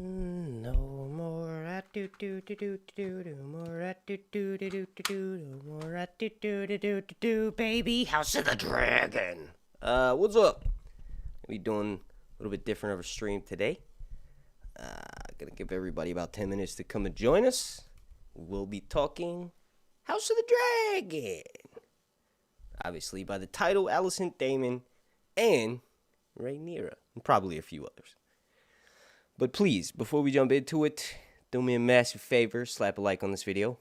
No more do do do do do do more do do do do do more do do do do do baby House of the Dragon. What's up? We doing a little bit different of a stream today. Gonna give everybody about 10 minutes to come and join us. We'll be talking House of the Dragon. Obviously, by the title, Alicent, Daemon, and Rhaenyra, and probably a few others. But please, before we jump into it, do me a massive favor, slap a like on this video.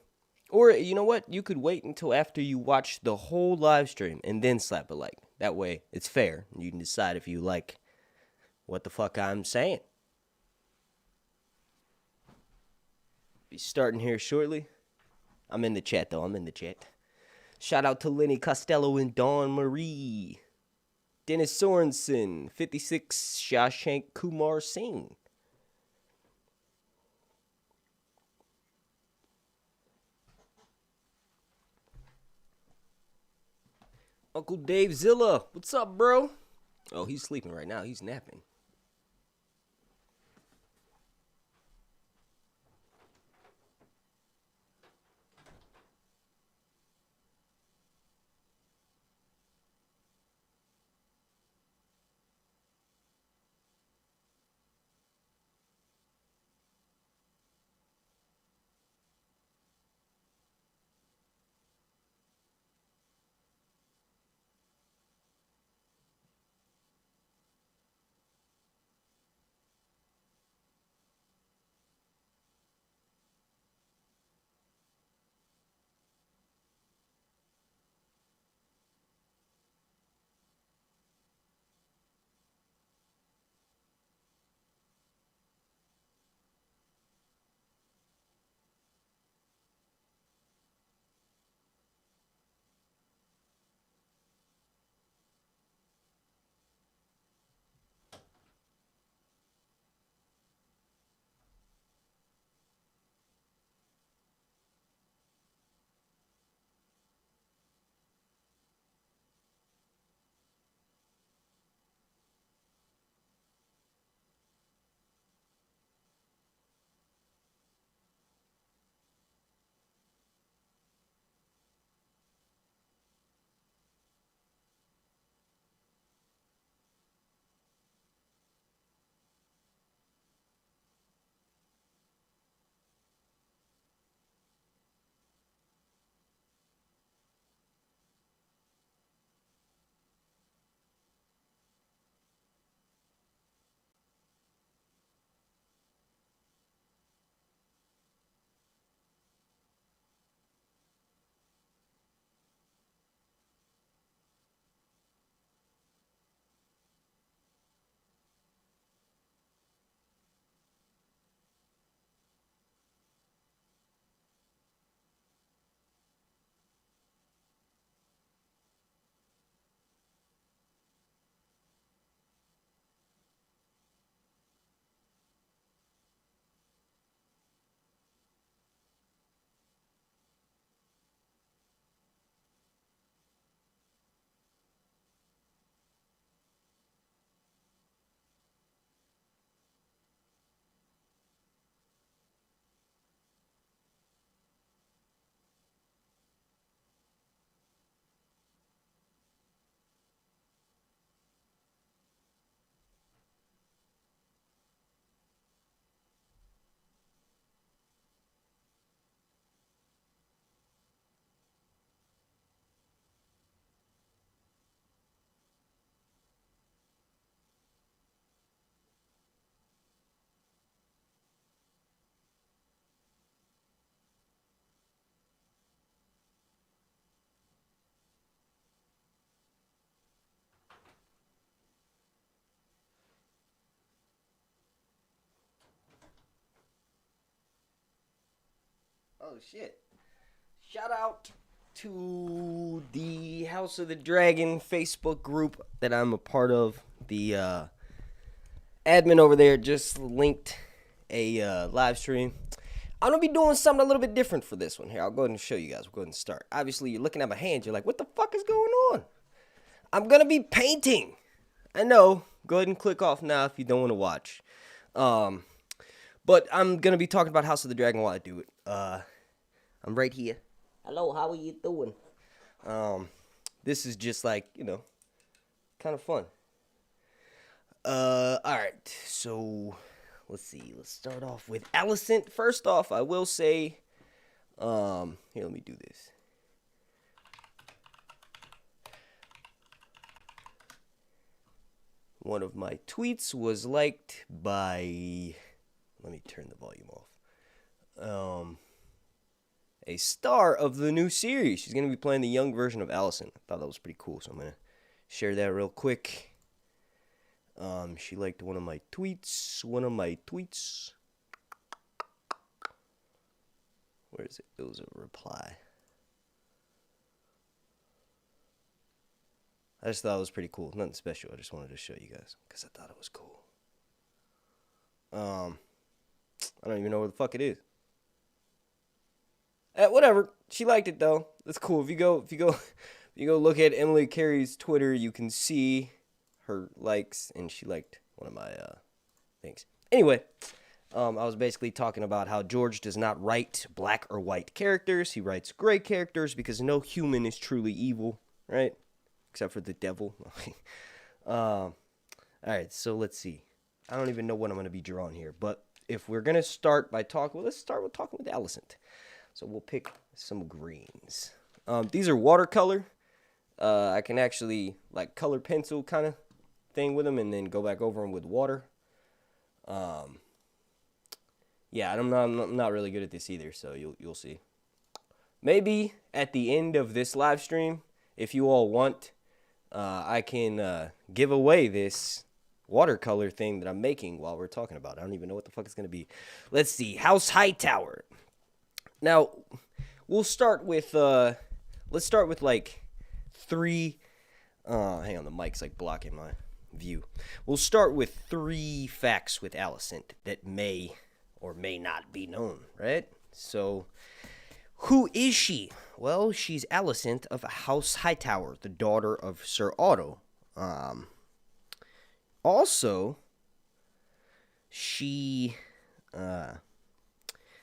Or, you know what? You could wait until after you watch the whole live stream and then slap a like. That way, it's fair. You can decide if you like what the fuck I'm saying. Be starting here shortly. I'm in the chat, though. I'm in the chat. Shout out to Lenny Costello and Dawn Marie. Dennis Sorensen, 56, Shashank Kumar Singh. Uncle Dave Zilla, what's up, bro? Oh, he's sleeping right now. He's napping. Oh, shit. Shout out to the House of the Dragon Facebook group that I'm a part of. The admin over there just linked a live stream. I'm going to be doing something a little bit different for this one here. I'll go ahead and show you guys. We'll go ahead and start. Obviously, you're looking at my hand. You're like, what the fuck is going on? I'm going to be painting. I know. Go ahead and click off now if you don't want to watch. But I'm going to be talking about House of the Dragon while I do it. I'm right here. Hello, how are you doing? This is just like, kind of fun. Alright, so let's see. Let's start off with Alicent. First off, I will say, here, let me do this. One of my tweets was liked by, let me turn the volume off. A star of the new series. She's going to be playing the young version of Alicent. I thought that was pretty cool, so I'm going to share that real quick. She liked one of my tweets. Where is it? It was a reply. I just thought it was pretty cool. Nothing special. I just wanted to show you guys because I thought it was cool. I don't even know where the fuck it is. Whatever. She liked it though. That's cool. If you go look at Emily Carey's Twitter, you can see her likes, and she liked one of my things. Anyway, I was basically talking about how George does not write black or white characters. He writes gray characters because no human is truly evil, right? Except for the devil. All right, so let's see. I don't even know what I'm going to be drawing here, but if we're going to start by talking, well, let's start with talking with Alicent. So we'll pick some greens. These are watercolor. I can actually like color pencil kind of thing with them and then go back over them with water. Yeah, I'm not really good at this either, so you'll see. Maybe at the end of this live stream, if you all want, I can give away this watercolor thing that I'm making while we're talking about it. I don't even know what the fuck it's going to be. Let's see. House Hightower. Now, we'll start with, let's start with like 3, hang on, the mic's like blocking my view. We'll start with 3 facts with Alicent that may or may not be known, right? So, who is she? Well, she's Alicent of House Hightower, the daughter of Sir Otto. Also, she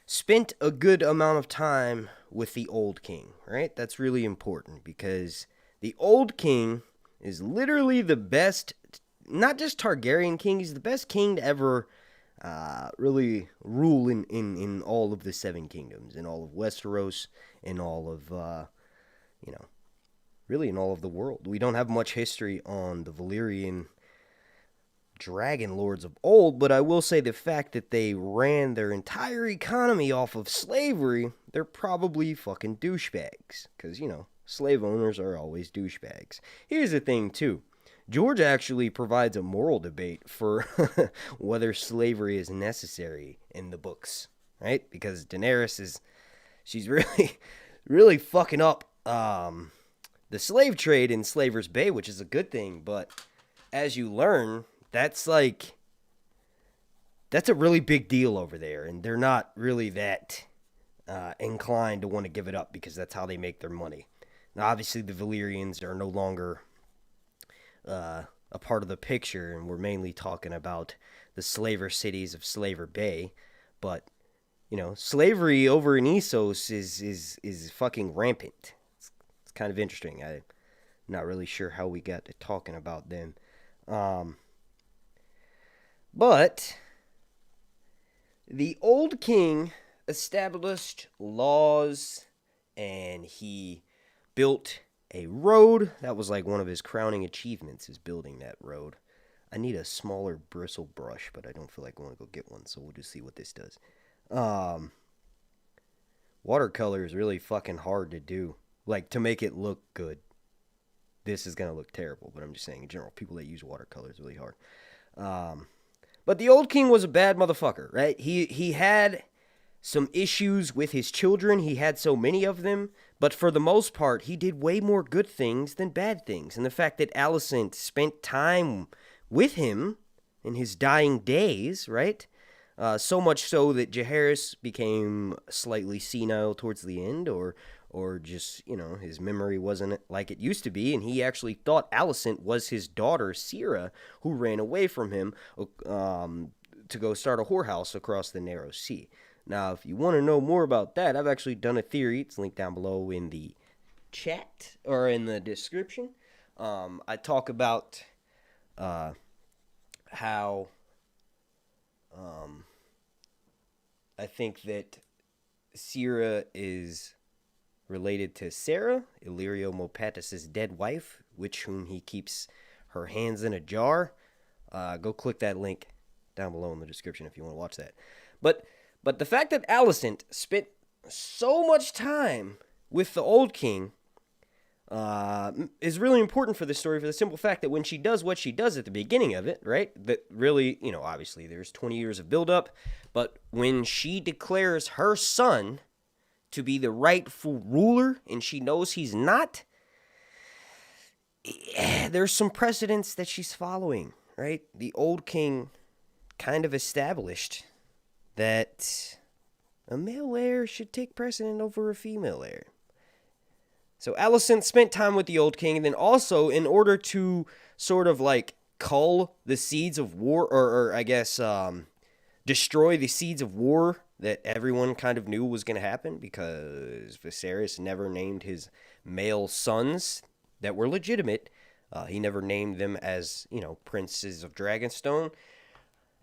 spent a good amount of time with the Old King, right? That's really important because the Old King is literally the best, not just Targaryen king, he's the best king to ever really rule in all of the 7 kingdoms, in all of Westeros, in all of, really in all of the world. We don't have much history on the Valyrian dragon lords of old, but I will say the fact that they ran their entire economy off of slavery, they're probably fucking douchebags. Because, slave owners are always douchebags. Here's the thing, too. George actually provides a moral debate for whether slavery is necessary in the books, right? Because Daenerys she's really, really fucking up the slave trade in Slaver's Bay, which is a good thing, but as you learn, that's a really big deal over there, and they're not really that inclined to want to give it up because that's how they make their money. Now, obviously, the Valyrians are no longer a part of the picture, and we're mainly talking about the slaver cities of Slaver Bay, but slavery over in Essos is fucking rampant. It's kind of interesting. I'm not really sure how we got to talking about them. But the Old King established laws, and he built a road. That was like one of his crowning achievements, is building that road. I need a smaller bristle brush, but I don't feel like I want to go get one, so we'll just see what this does. Watercolor is really fucking hard to do, like to make it look good. This is going to look terrible, but I'm just saying in general, people that use watercolor is really hard. But the Old King was a bad motherfucker, right? He had some issues with his children. He had so many of them. But for the most part, he did way more good things than bad things. And the fact that Alicent spent time with him in his dying days, right? So much so that Jaehaerys became slightly senile towards the end, or just, his memory wasn't like it used to be, and he actually thought Alicent was his daughter, Sira, who ran away from him, to go start a whorehouse across the narrow sea. Now, if you want to know more about that, I've actually done a theory. It's linked down below in the chat or in the description. I talk about how I think that Sierra is related to Sarah, Illyrio Mopatis' dead wife, whom he keeps her hands in a jar. Go click that link down below in the description if you want to watch that. But the fact that Alicent spent so much time with the Old King is really important for this story, for the simple fact that when she does what she does at the beginning of it, right, that really, obviously there's 20 years of buildup, but when she declares her son to be the rightful ruler and she knows he's not, there's some precedents that she's following, right? The Old King kind of established that a male heir should take precedent over a female heir. So Alicent spent time with the Old King, and then also in order to sort of like cull the seeds of war, or I guess destroy the seeds of war that everyone kind of knew was going to happen, because Viserys never named his male sons that were legitimate. He never named them as, princes of Dragonstone.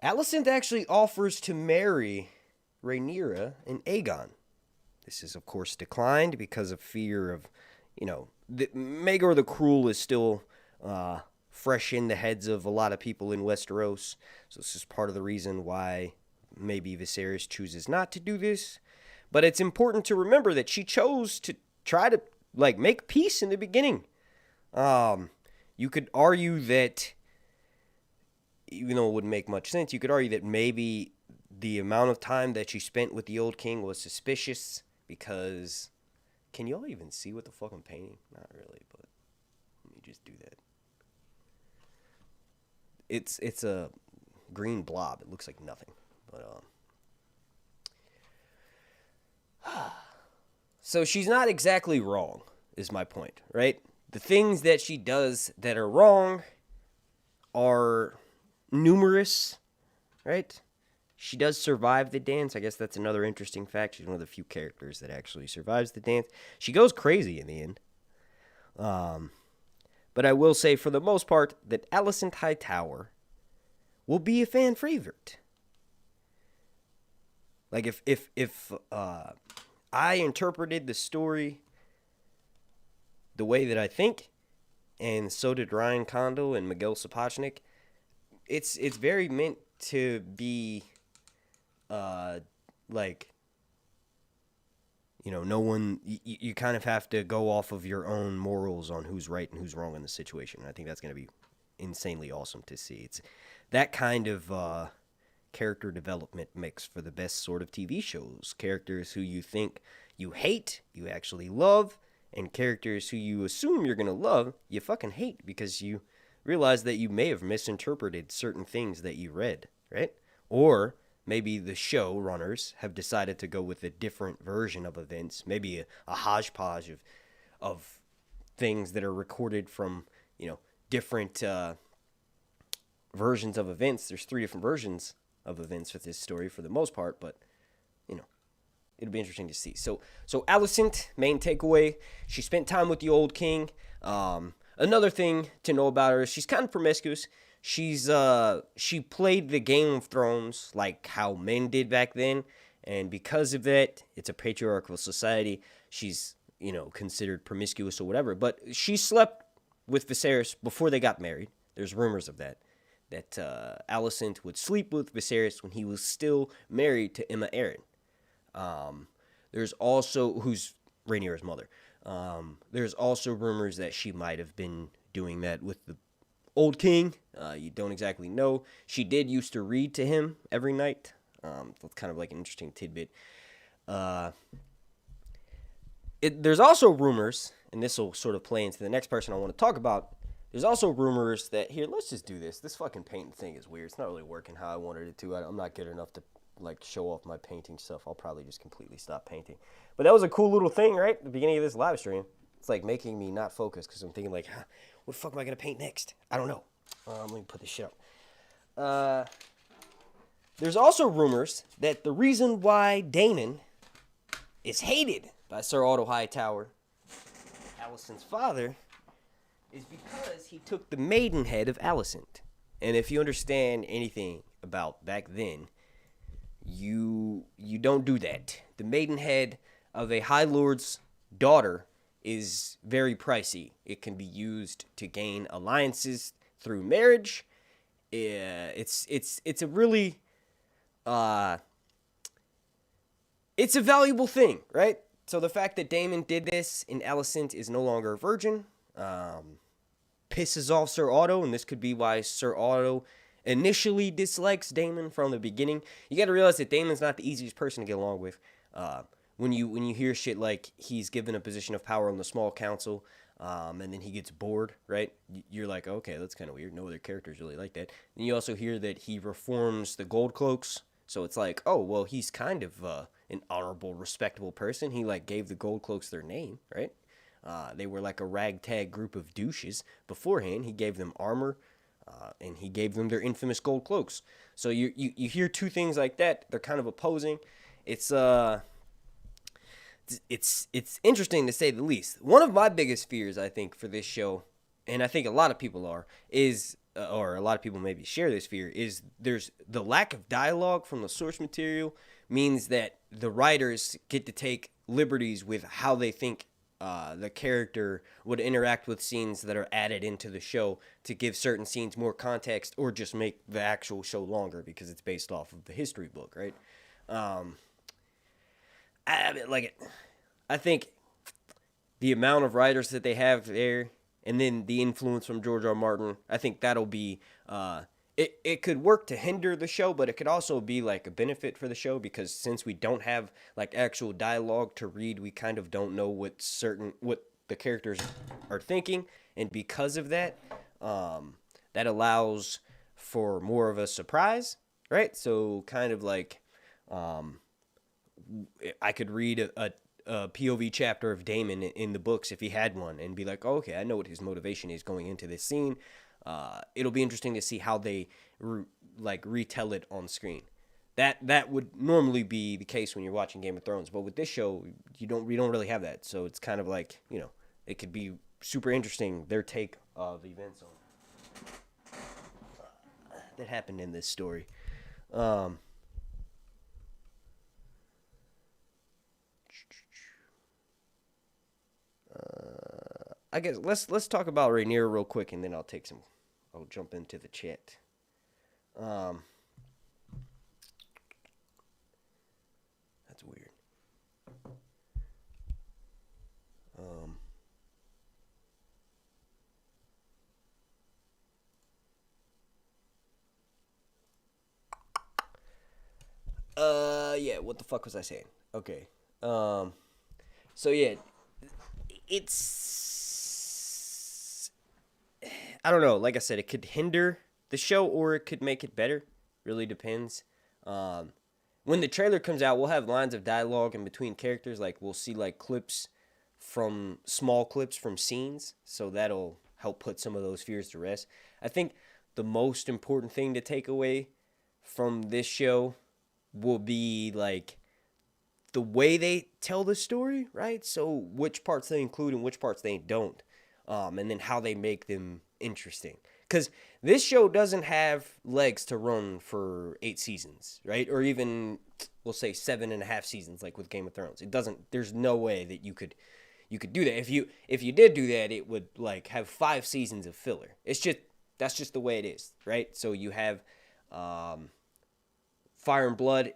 Alicent actually offers to marry Rhaenyra and Aegon. This is, of course, declined because of fear of, Maegor the Cruel is still fresh in the heads of a lot of people in Westeros. So this is part of the reason why maybe Viserys chooses not to do this. But it's important to remember that she chose to try to, make peace in the beginning. You could argue that, even though it wouldn't make much sense, you could argue that maybe the amount of time that she spent with the Old King was suspicious because, can y'all even see what the fuck I'm painting? Not really, but let me just do that. It's a green blob. It looks like nothing, but so she's not exactly wrong, is my point, right? The things that she does that are wrong are numerous, right? She does survive the dance. I guess that's another interesting fact. She's one of the few characters that actually survives the dance. She goes crazy in the end. But I will say, for the most part, that Alicent Hightower will be a fan favorite. Like, if I interpreted the story the way that I think, and so did Ryan Condal and Miguel Sapochnik, it's very meant to be, no one, you kind of have to go off of your own morals on who's right and who's wrong in the situation. I think that's going to be insanely awesome to see. It's that kind of character development makes for the best sort of TV shows. Characters who you think you hate, you actually love, and characters who you assume you're going to love, you fucking hate because you realize that you may have misinterpreted certain things that you read, right? Or maybe the showrunners have decided to go with a different version of events, maybe a hodgepodge of things that are recorded from, different versions of events. There's 3 different versions of events with this story for the most part, but, it'll be interesting to see. So Alicent, main takeaway, she spent time with the Old King. Another thing to know about her is she's kind of promiscuous. She played the Game of Thrones like how men did back then, and because of that, it's a patriarchal society. She's, considered promiscuous or whatever, but she slept with Viserys before they got married. There's rumors of that Alicent would sleep with Viserys when he was still married to Aemma Arryn. There's also, who's Rhaenyra's mother. There's also rumors that she might have been doing that with the Old King. You don't exactly know. She did used to read to him every night. That's kind of like an interesting tidbit. There's also rumors, and this will sort of play into the next person I want to talk about. There's also rumors that, here, let's just do this. This fucking painting thing is weird. It's not really working how I wanted it to. I'm not good enough to show off my painting stuff. I'll probably just completely stop painting. But that was a cool little thing, right? At the beginning of this live stream. It's like making me not focus because I'm thinking what the fuck am I going to paint next? I don't know. Let me put this shit up. There's also rumors that the reason why Daemon is hated by Sir Otto Hightower, Alicent's father, is because he took the maidenhead of Alicent. And if you understand anything about back then, you don't do that. The maidenhead of a High Lord's daughter is very pricey. It can be used to gain alliances through marriage. It's a really it's a valuable thing, right? So the fact that Daemon did this and Alicent is no longer a virgin pisses off Sir Otto, and this could be why Sir Otto initially dislikes Daemon from the beginning. You got to realize that Daemon's not the easiest person to get along with. When you hear shit like he's given a position of power on the small council, and then he gets bored, right? You're like, okay, that's kind of weird. No other characters really like that. Then you also hear that he reforms the Gold Cloaks, so it's like, oh, well, he's kind of an honorable, respectable person. He like gave the Gold Cloaks their name, right? They were like a ragtag group of douches beforehand. He gave them armor, and he gave them their infamous gold cloaks. So you hear two things like that. They're kind of opposing. It's interesting to say the least. One of my biggest fears, I think, for this show, and I think a lot of people is or a lot of people maybe share this fear, is there's the lack of dialogue from the source material means that the writers get to take liberties with how they think the character would interact with scenes that are added into the show to give certain scenes more context or just make the actual show longer because it's based off of the history book, right? I think the amount of writers that they have there, and then the influence from George R. R. Martin, I think that'll be it could work to hinder the show, but it could also be like a benefit for the show, because since we don't have like actual dialogue to read, we kind of don't know what the characters are thinking, and because of that, that allows for more of a surprise, right? So kind of like I could read a POV chapter of Daemon in the books if he had one and be like, oh, okay, I know what his motivation is going into this scene. It'll be interesting to see how they retell it on screen. That would normally be the case when you're watching Game of Thrones, but with this show, we don't really have that. So it's kind of like, it could be super interesting, their take of events that happened in this story. I guess let's talk about Rhaenyra real quick, and then I'll jump into the chat. That's weird. Yeah, what the fuck was I saying? Okay. So yeah, it's, I don't know. Like I said, it could hinder the show or it could make it better. Really depends. When the trailer comes out, we'll have lines of dialogue in between characters. Like we'll see like small clips from scenes. So that'll help put some of those fears to rest. I think the most important thing to take away from this show will be like the way they tell the story, right? So which parts they include and which parts they don't, and then how they make them interesting. Because this show doesn't have legs to run for 8 seasons, right? Or even, we'll say 7.5 seasons, like with Game of Thrones. It doesn't. There's no way that you could do that. If you did do that, it would like have 5 seasons of filler. That's just the way it is, right? So you have Fire and Blood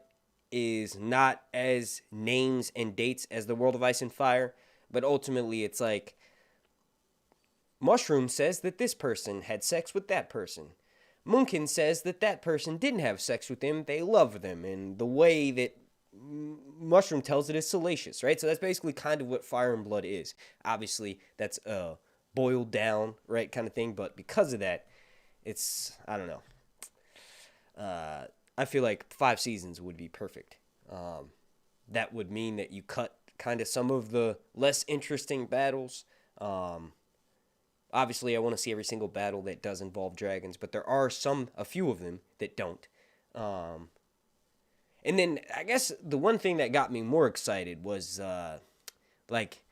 is not as names and dates as the World of Ice and Fire, but ultimately it's like Mushroom says that this person had sex with that person. Munkin says that that person didn't have sex with them, they love them, and the way that Mushroom tells it is salacious, right? So that's basically kind of what Fire and Blood is. Obviously, that's boiled down, right, kind of thing, but because of that, it's, I don't know. I feel like 5 seasons would be perfect. That would mean that you cut kind of some of the less interesting battles. Obviously, I want to see every single battle that does involve dragons, but there are a few of them that don't. And then I guess the one thing that got me more excited was like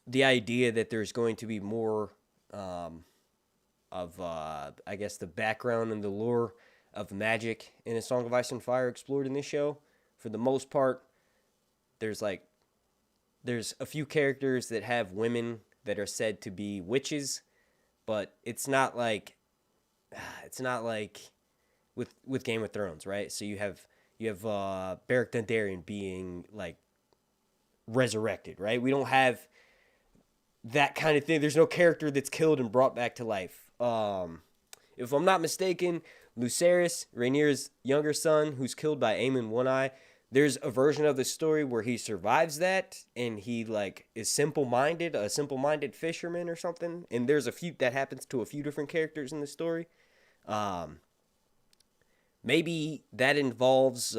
the idea that there's going to be more of I guess the background and the lore of magic in A Song of Ice and Fire explored in this show. For the most part, there's a few characters that have women that are said to be witches, but it's not like with Game of Thrones, right? So you have Beric Dondarrion being like resurrected, right? We don't have that kind of thing. There's no character that's killed and brought back to life. If I'm not mistaken, Lucerys, Rhaenyra's younger son, who's killed by Aemon One Eye, there's a version of the story where he survives that and he like is simple-minded, a simple-minded fisherman or something. And there's a few that happens to a few different characters in the story. Maybe that involves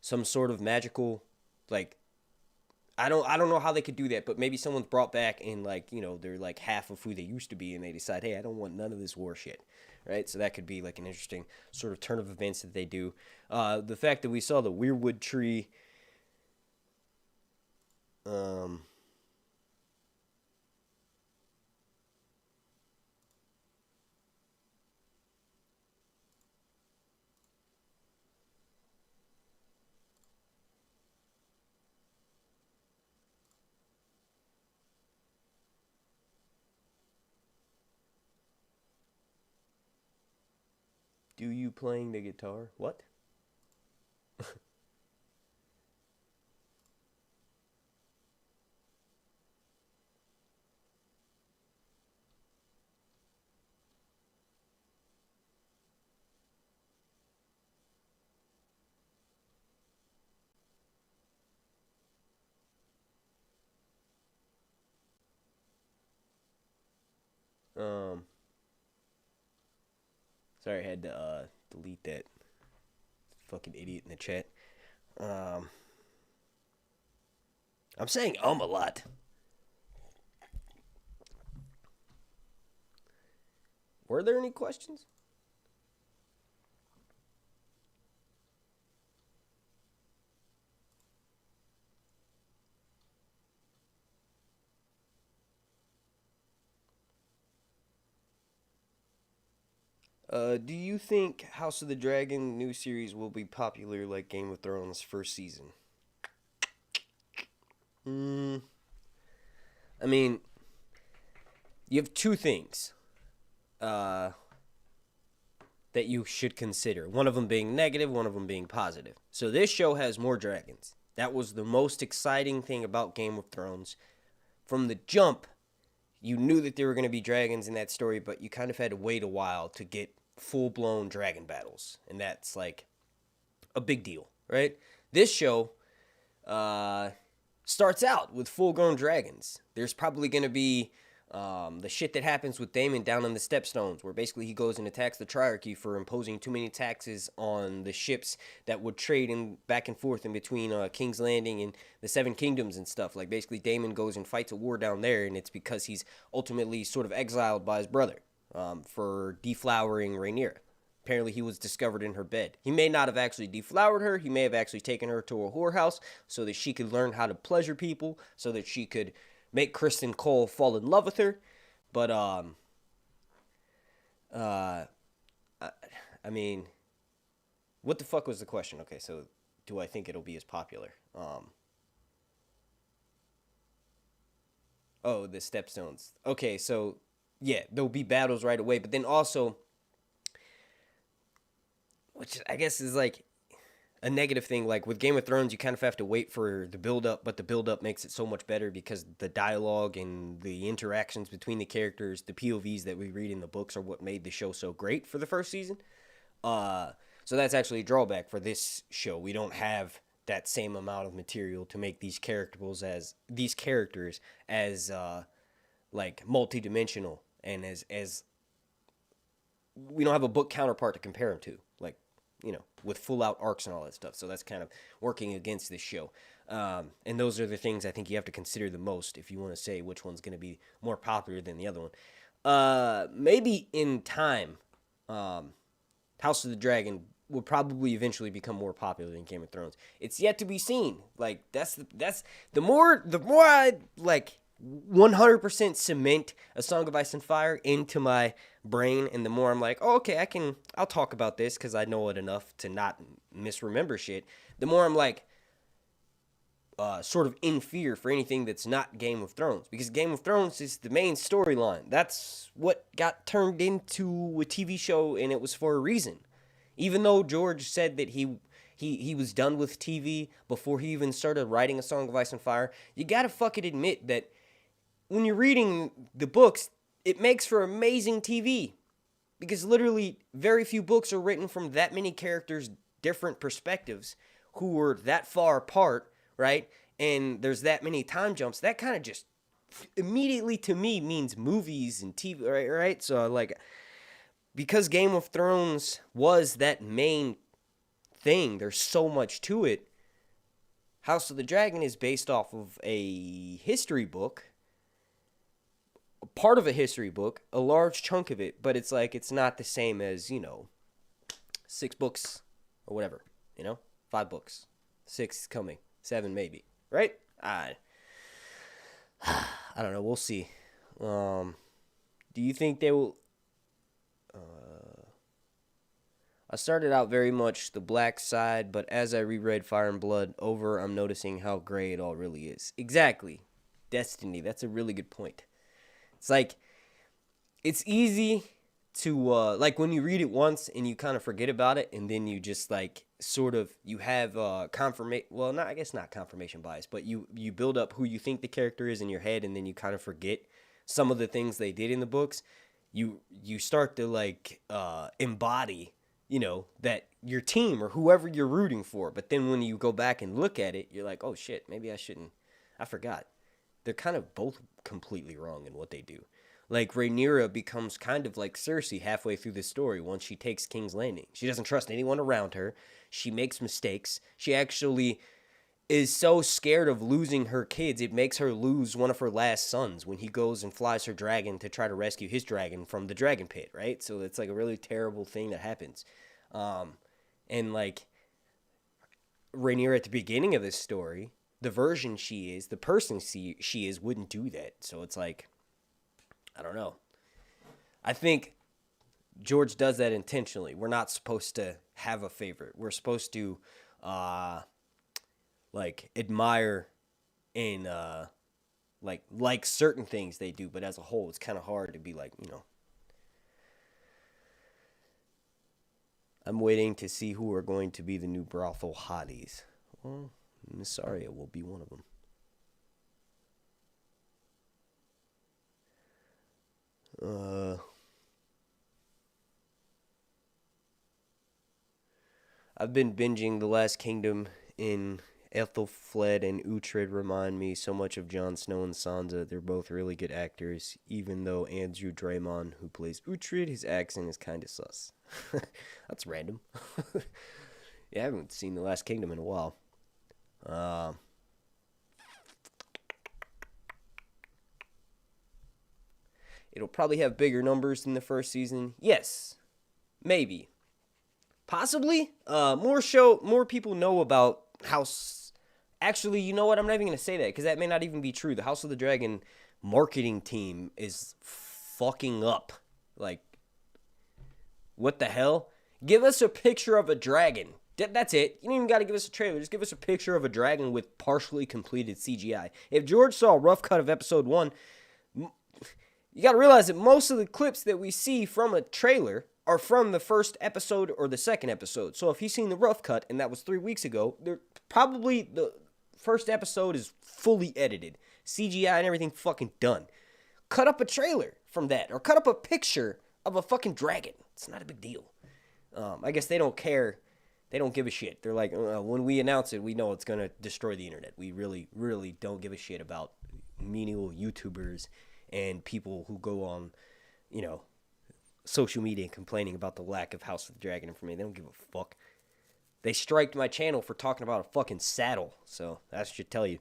some sort of magical, like, I don't know how they could do that, but maybe someone's brought back and like, you know, they're like half of who they used to be and they decide, hey, I don't want none of this war shit, right? So that could be like an interesting sort of turn of events that they do. The fact that we saw the weirwood tree, do you playing the guitar? What? Um, Sorry, I had to delete that fucking idiot in the chat. Um, I'm saying a lot. Were there any questions? Do you think House of the Dragon new series will be popular like Game of Thrones first season? I mean, you have two things that you should consider. One of them being negative, one of them being positive. So this show has more dragons. That was the most exciting thing about Game of Thrones. From the jump, you knew that there were going to be dragons in that story, but you kind of had to wait a while to get full-blown dragon battles. And that's like a big deal, right? This show starts out with full-grown dragons. There's probably going to be the shit that happens with Daemon down in the Stepstones, where basically he goes and attacks the Triarchy for imposing too many taxes on the ships that would trade in back and forth in between King's Landing and the Seven Kingdoms and stuff. Like, basically Daemon goes and fights a war down there, and it's because he's ultimately sort of exiled by his brother for deflowering Rhaenyra. Apparently he was discovered in her bed. He may not have actually deflowered her. He may have actually taken her to a whorehouse so that she could learn how to pleasure people, so that she could make Kristen Cole fall in love with her. But, I mean, what the fuck was the question? Okay, so do I think it'll be as popular? Oh, the Stepstones. Okay, so, yeah, there'll be battles right away. But then also, which I guess is like a negative thing. Like with Game of Thrones, you kind of have to wait for the build-up, but the build-up makes it so much better because the dialogue and the interactions between the characters, the POVs that we read in the books are what made the show so great for the first season. So that's actually a drawback for this show. We don't have that same amount of material to make these characters as like multidimensional and as we don't have a book counterpart to compare them to, like, you know, with full out arcs and all that stuff. So that's kind of working against this show. And those are the things I think you have to consider the most if you want to say which one's going to be more popular than the other one. Maybe in time, House of the Dragon would probably eventually become more popular than Game of Thrones. It's yet to be seen. Like that's the more I like 100% cement A Song of Ice and Fire into my brain, and the more I'm like, oh, okay, I'll talk about this because I know it enough to not misremember shit. The more I'm like, sort of in fear for anything that's not Game of Thrones, because Game of Thrones is the main storyline. That's what got turned into a TV show, and it was for a reason. Even though George said that he was done with TV before he even started writing A Song of Ice and Fire, you gotta fucking admit that when you're reading the books, it makes for amazing TV. Because literally very few books are written from that many characters' different perspectives who were that far apart, right? And there's that many time jumps. That kind of just immediately to me means movies and TV, right? So like, because Game of Thrones was that main thing, there's so much to it. House of the Dragon is based off of a history book, part of a history book, a large chunk of it, but it's like, it's not the same as, 6 books or whatever, 5 books, 6 coming, 7 maybe, right? I don't know, we'll see. Do you think they will... I started out very much the black side, but as I reread Fire and Blood over, I'm noticing how gray it all really is. Exactly. Destiny, that's a really good point. It's like, it's easy to, like, when you read it once and you kind of forget about it, and then you just, like, sort of, you have confirmation, well, not, I guess not confirmation bias, but you build up who you think the character is in your head, and then you kind of forget some of the things they did in the books. You start to, like, embody, that your team or whoever you're rooting for. But then when you go back and look at it, you're like, oh, shit, maybe I shouldn't. I forgot. They're kind of both completely wrong in what they do. Like, Rhaenyra becomes kind of like Cersei halfway through the story once she takes King's Landing. She doesn't trust anyone around her. She makes mistakes. She actually is so scared of losing her kids, it makes her lose one of her last sons when he goes and flies her dragon to try to rescue his dragon from the dragon pit, right? So it's like a really terrible thing that happens. And like, Rhaenyra at the beginning of this story, the version she is, the person she is, wouldn't do that. So it's like, I don't know. I think George does that intentionally. We're not supposed to have a favorite. We're supposed to, like, admire and, like certain things they do. But as a whole, it's kind of hard to be like, I'm waiting to see who are going to be the new brothel hotties. Well, Miss Arya will be one of them. I've been binging The Last Kingdom in Ethelfled and Uhtred remind me so much of Jon Snow and Sansa. They're both really good actors, even though Andrew Draymond, who plays Uhtred, his accent is kind of sus. That's random. Yeah, I haven't seen The Last Kingdom in a while. It'll probably have bigger numbers than the first season. Yes. Maybe. Possibly. More people know about House. Actually, you know what? I'm not even going to say that because that may not even be true. The House of the Dragon marketing team is fucking up. Like, what the hell? Give us a picture of a dragon. That's it. You don't even got to give us a trailer. Just give us a picture of a dragon with partially completed CGI. If George saw a rough cut of episode 1, you got to realize that most of the clips that we see from a trailer are from the first episode or the second episode. So if he's seen the rough cut, and that was 3 weeks ago, probably the first episode is fully edited. CGI and everything fucking done. Cut up a trailer from that, or cut up a picture of a fucking dragon. It's not a big deal. I guess they don't care. They don't give a shit. They're like, when we announce it, we know it's going to destroy the internet. We really, really don't give a shit about menial YouTubers and people who go on, social media complaining about the lack of House of the Dragon information. They don't give a fuck. They striked my channel for talking about a fucking saddle. So that should tell you.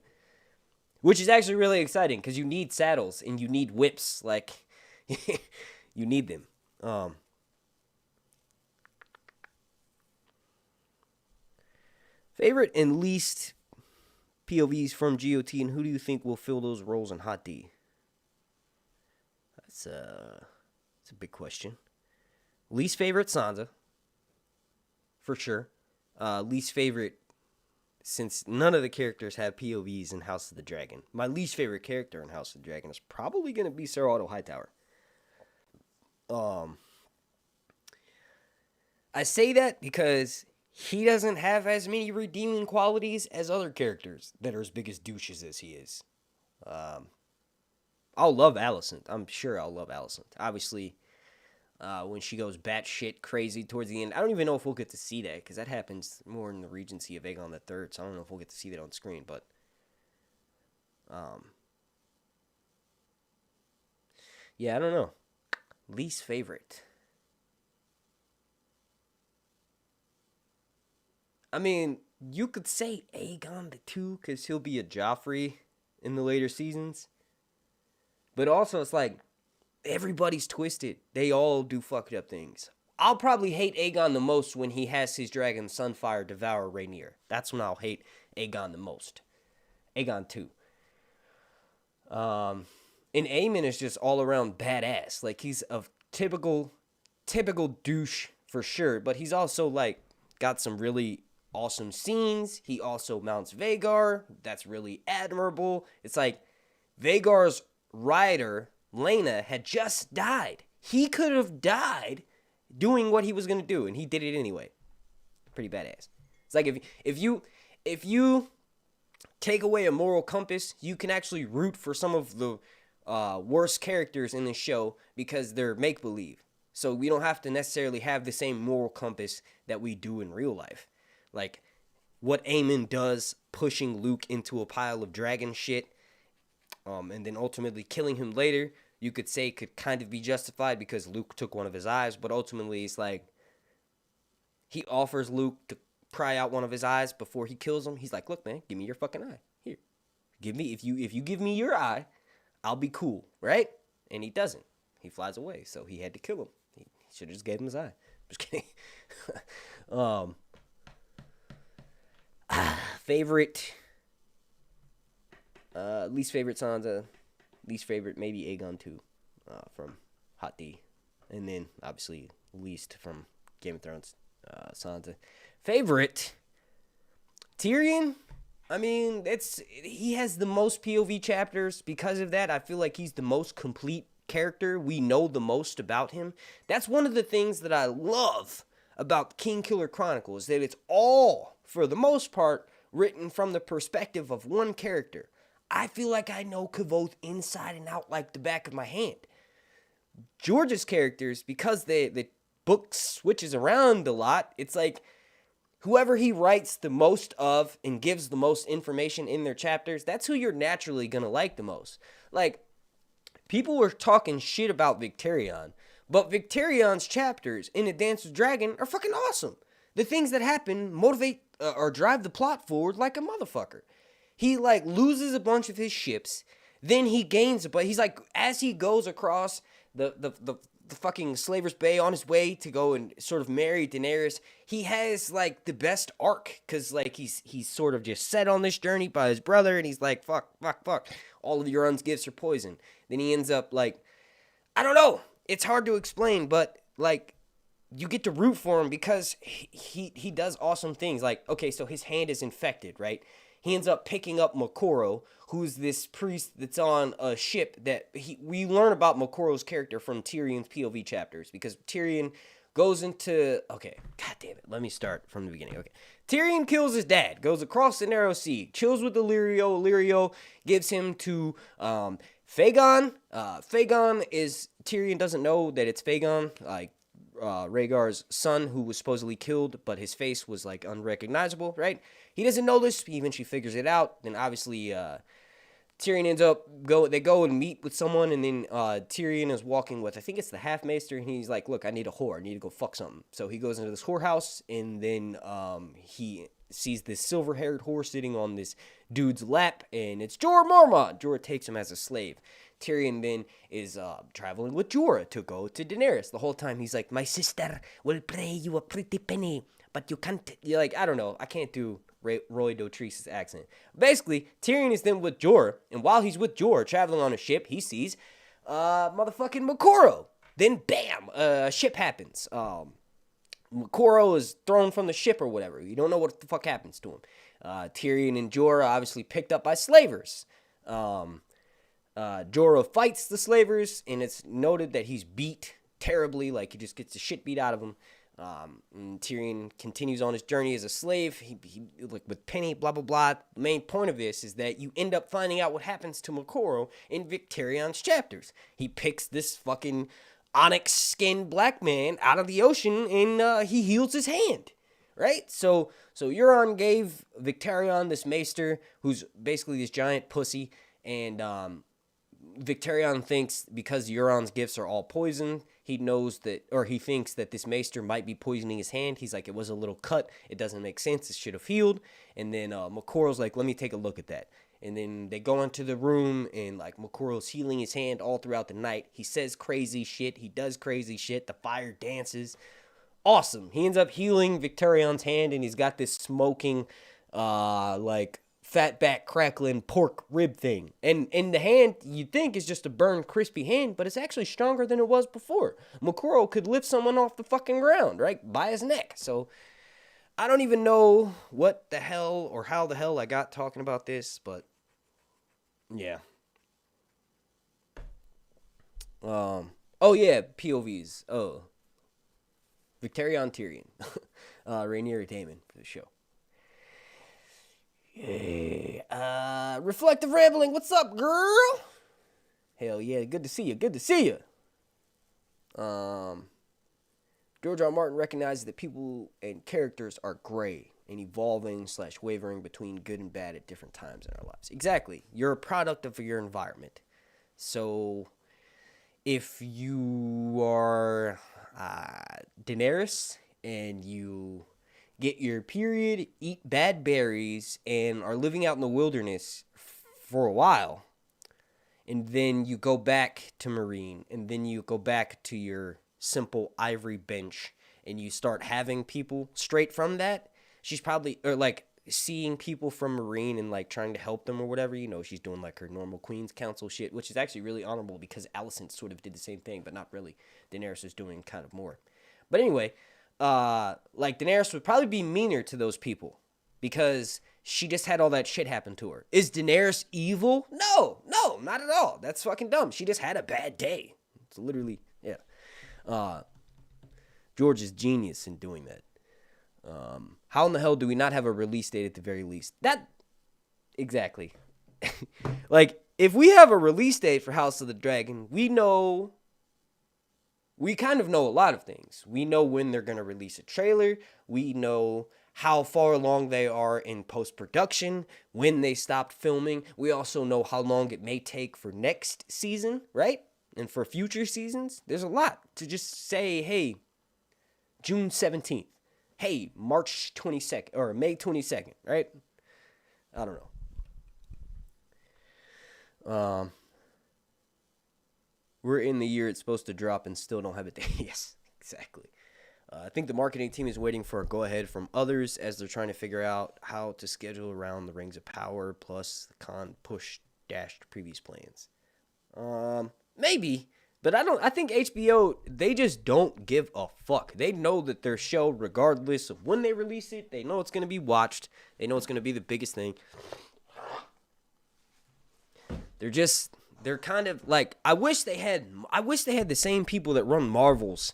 Which is actually really exciting because you need saddles and you need whips. Like, you need them. Favorite and least POVs from GOT, and who do you think will fill those roles in Hot D? That's a big question. Least favorite, Sansa. For sure. Least favorite, since none of the characters have POVs in House of the Dragon. My least favorite character in House of the Dragon is probably going to be Sir Otto Hightower. I say that because he doesn't have as many redeeming qualities as other characters that are as big as douches as he is. I'll love Alicent. I'm sure I'll love Alicent. Obviously, when she goes batshit crazy towards the end. I don't even know if we'll get to see that, because that happens more in the Regency of Aegon III, so I don't know if we'll get to see that on screen, but... yeah, I don't know. Least favorite. I mean, you could say Aegon II, because he'll be a Joffrey in the later seasons. But also, it's like, everybody's twisted. They all do fucked up things. I'll probably hate Aegon the most when he has his dragon Sunfire devour Rhaenyra. That's when I'll hate Aegon the most. Aegon 2. And Aemon is just all around badass. Like, he's a typical douche for sure. But he's also, like, got some really awesome scenes. He also mounts Vhagar. That's really admirable. It's like, Vhagar's rider, Lena, had just died. He could have died doing what he was going to do, and he did it anyway. Pretty badass. It's like if you take away a moral compass, you can actually root for some of the worst characters in the show because they're make-believe. So we don't have to necessarily have the same moral compass that we do in real life. Like, what Aemon does, pushing Luke into a pile of dragon shit, and then ultimately killing him later, you could say could kind of be justified because Luke took one of his eyes, but ultimately it's like, he offers Luke to pry out one of his eyes before he kills him. He's like, look, man, give me your fucking eye. Here. If you give me your eye, I'll be cool, right? And he doesn't. He flies away, so he had to kill him. He should have just gave him his eye. Just kidding. Favorite, least favorite Sansa, least favorite maybe Aegon 2 from Hot D, and then obviously least from Game of Thrones, Sansa. Favorite, Tyrion. I mean, he has the most POV chapters. Because of that, I feel like he's the most complete character. We know the most about him. That's one of the things that I love about King Killer Chronicles, that it's all, for the most part, written from the perspective of one character. I feel like I know Kvothe inside and out like the back of my hand. George's characters, because the book switches around a lot, it's like whoever he writes the most of and gives the most information in their chapters, that's who you're naturally going to like the most. Like, people were talking shit about Victarion, but Victarion's chapters in A Dance with Dragon are fucking awesome. The things that happen motivate or drive the plot forward like a motherfucker. He, like, loses a bunch of his ships, then he gains but he's like, as he goes across the fucking Slaver's Bay on his way to go and sort of marry Daenerys, he has, like, the best arc, because, like, he's sort of just set on this journey by his brother, and he's like, fuck, all of Euron's gifts are poison. Then he ends up, like, I don't know, it's hard to explain, but, like, you get to root for him because he does awesome things. Like, okay, so his hand is infected, right? He ends up picking up Mokoro, who's this priest that's on a ship that we learn about Mokoro's character from Tyrion's POV chapters, because Tyrion goes into, okay, god damn it, let me start from the beginning. Okay, Tyrion kills his dad, goes across the Narrow Sea, chills with Illyrio. Illyrio gives him to Phaegon. Phaegon is, Tyrion doesn't know that it's Phaegon, like, Rhaegar's son, who was supposedly killed, but his face was, like, unrecognizable, right? He doesn't know this. He eventually figures it out. Then, obviously, Tyrion ends up, they go and meet with someone, and then Tyrion is walking with, I think it's the Half-Maester, and he's like, look, I need a whore. I need to go fuck something. So he goes into this whorehouse, and then he sees this silver-haired whore sitting on this dude's lap, and it's Jorah Mormont. Jorah takes him as a slave. Tyrion then is traveling with Jorah to go to Daenerys. The whole time he's like, my sister will pay you a pretty penny, but you can't, you're like, I don't know, I can't do Roy Dotrice's accent. Basically, Tyrion is then with Jorah, and while he's with Jorah, traveling on a ship, he sees motherfucking Mokoro. Then, bam, a ship happens. Mokoro is thrown from the ship or whatever. You don't know what the fuck happens to him. Tyrion and Jorah are obviously picked up by slavers. Jorah fights the slavers, and it's noted that he's beat terribly, like he just gets the shit beat out of him. And Tyrion continues on his journey as a slave. He like with Penny, blah blah blah. The main point of this is that you end up finding out what happens to Mokoro in Victarion's chapters. He picks this fucking onyx-skinned black man out of the ocean, and he heals his hand. Right? So Euron gave Victarion this maester, who's basically this giant pussy, and Victarion thinks because Euron's gifts are all poison, he thinks that this maester might be poisoning his hand. He's like, it was a little cut. It doesn't make sense. It should have healed. And then Mokoro's like, let me take a look at that. And then they go into the room, and like Mokoro's healing his hand all throughout the night. He says crazy shit. He does crazy shit. The fire dances. Awesome. He ends up healing Victarion's hand, and he's got this smoking, like fatback crackling pork rib thing. And in the hand, you'd think is just a burned crispy hand, but it's actually stronger than it was before. Mokoro could lift someone off the fucking ground, right, by his neck. So I don't even know what the hell or how the hell I got talking about this, but yeah. Oh yeah, POVs. Oh. Victarion Tyrion. Rhaenyra Daemon for the show. Yeah. Reflective Rambling, what's up, girl? Hell yeah, good to see you, good to see you. George R. R. Martin recognizes that people and characters are gray and evolving / wavering between good and bad at different times in our lives. Exactly. You're a product of your environment. So if you are Daenerys and you get your period, eat bad berries, and are living out in the wilderness for a while, and then you go back to Meereen, and then you go back to your simple ivory bench, and you start having people straight from that, she's probably, or like seeing people from Meereen and like trying to help them or whatever, you know, she's doing like her normal Queen's Council shit, which is actually really honorable because Alicent sort of did the same thing, but not really. Daenerys is doing kind of more. But anyway, like Daenerys would probably be meaner to those people because she just had all that shit happen to her. Is Daenerys evil? No, not at all. That's fucking dumb. She just had a bad day. It's literally, yeah. George is genius in doing that. How in the hell do we not have a release date at the very least? That, exactly. Like, if we have a release date for House of the Dragon, we kind of know a lot of things. We know when they're going to release a trailer. We know how far along they are in post-production, when they stopped filming. We also know how long it may take for next season, right? And for future seasons. There's a lot to just say, hey, June 17th. Hey, March 22nd, or May 22nd, right? I don't know. We're in the year it's supposed to drop and still don't have it there. Yes, exactly. I think the marketing team is waiting for a go-ahead from others as they're trying to figure out how to schedule around the Rings of Power plus the con push dashed previous plans. Maybe. But I think HBO, they just don't give a fuck. They know that their show, regardless of when they release it, they know it's going to be watched. They know it's going to be the biggest thing. They're kind of like, I wish they had the same people that run Marvel's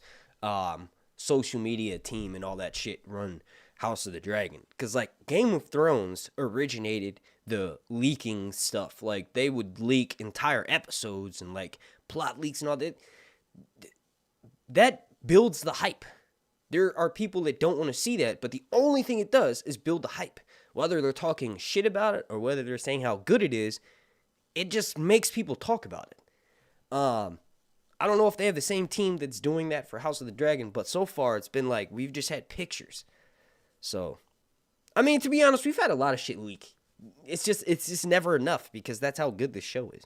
social media team and all that shit run House of the Dragon. Because, like, Game of Thrones originated the leaking stuff. Like, they would leak entire episodes and, like, plot leaks and all that. That builds the hype. There are people that don't want to see that, but the only thing it does is build the hype. Whether they're talking shit about it or whether they're saying how good it is, it just makes people talk about it. I don't know if they have the same team that's doing that for House of the Dragon, but so far it's been like we've just had pictures. So, I mean, to be honest, we've had a lot of shit leak. It's just never enough because that's how good this show is.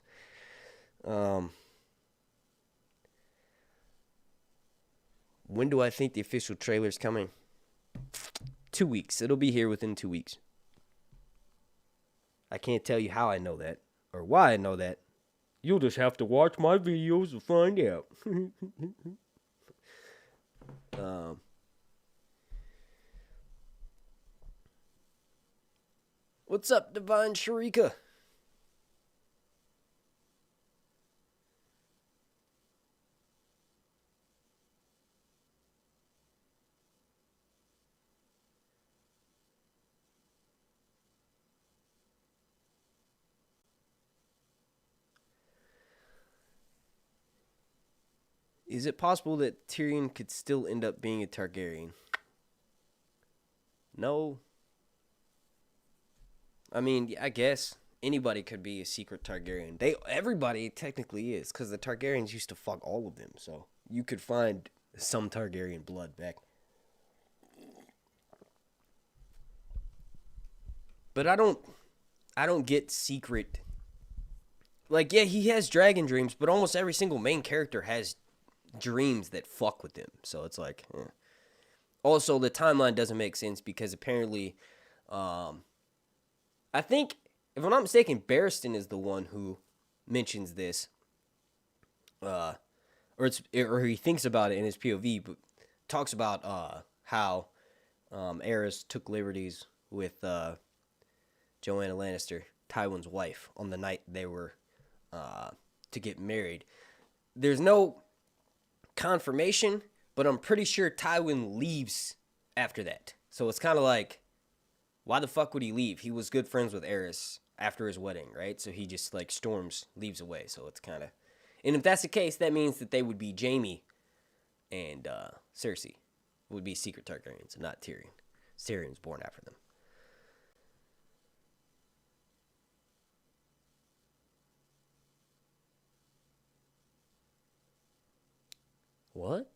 When do I think the official trailer's coming? 2 weeks. It'll be here within 2 weeks. I can't tell you how I know that or why I know that. You'll just have to watch my videos to find out. What's up, Divine Sharika? Is it possible that Tyrion could still end up being a Targaryen? No. I mean, I guess anybody could be a secret Targaryen. Everybody technically is, because the Targaryens used to fuck all of them. So you could find some Targaryen blood back. But I don't get secret. Like, yeah, he has dragon dreams, but almost every single main character has dreams that fuck with him. So it's like, Also, the timeline doesn't make sense because apparently, I think, if I'm not mistaken, Barristan is the one who mentions this, or he thinks about it in his POV, but talks about how Aerys took liberties with Joanna Lannister, Tywin's wife, on the night they were to get married. There's no confirmation, but I'm pretty sure Tywin leaves after that. So it's kind of like, why the fuck would he leave? He was good friends with Aerys after his wedding, right? So he just like storms, leaves away. So it's kind of, and if that's the case, that means that they would be Jaime and Cersei would be secret Targaryens, and not Tyrion. Tyrion's born after them. What?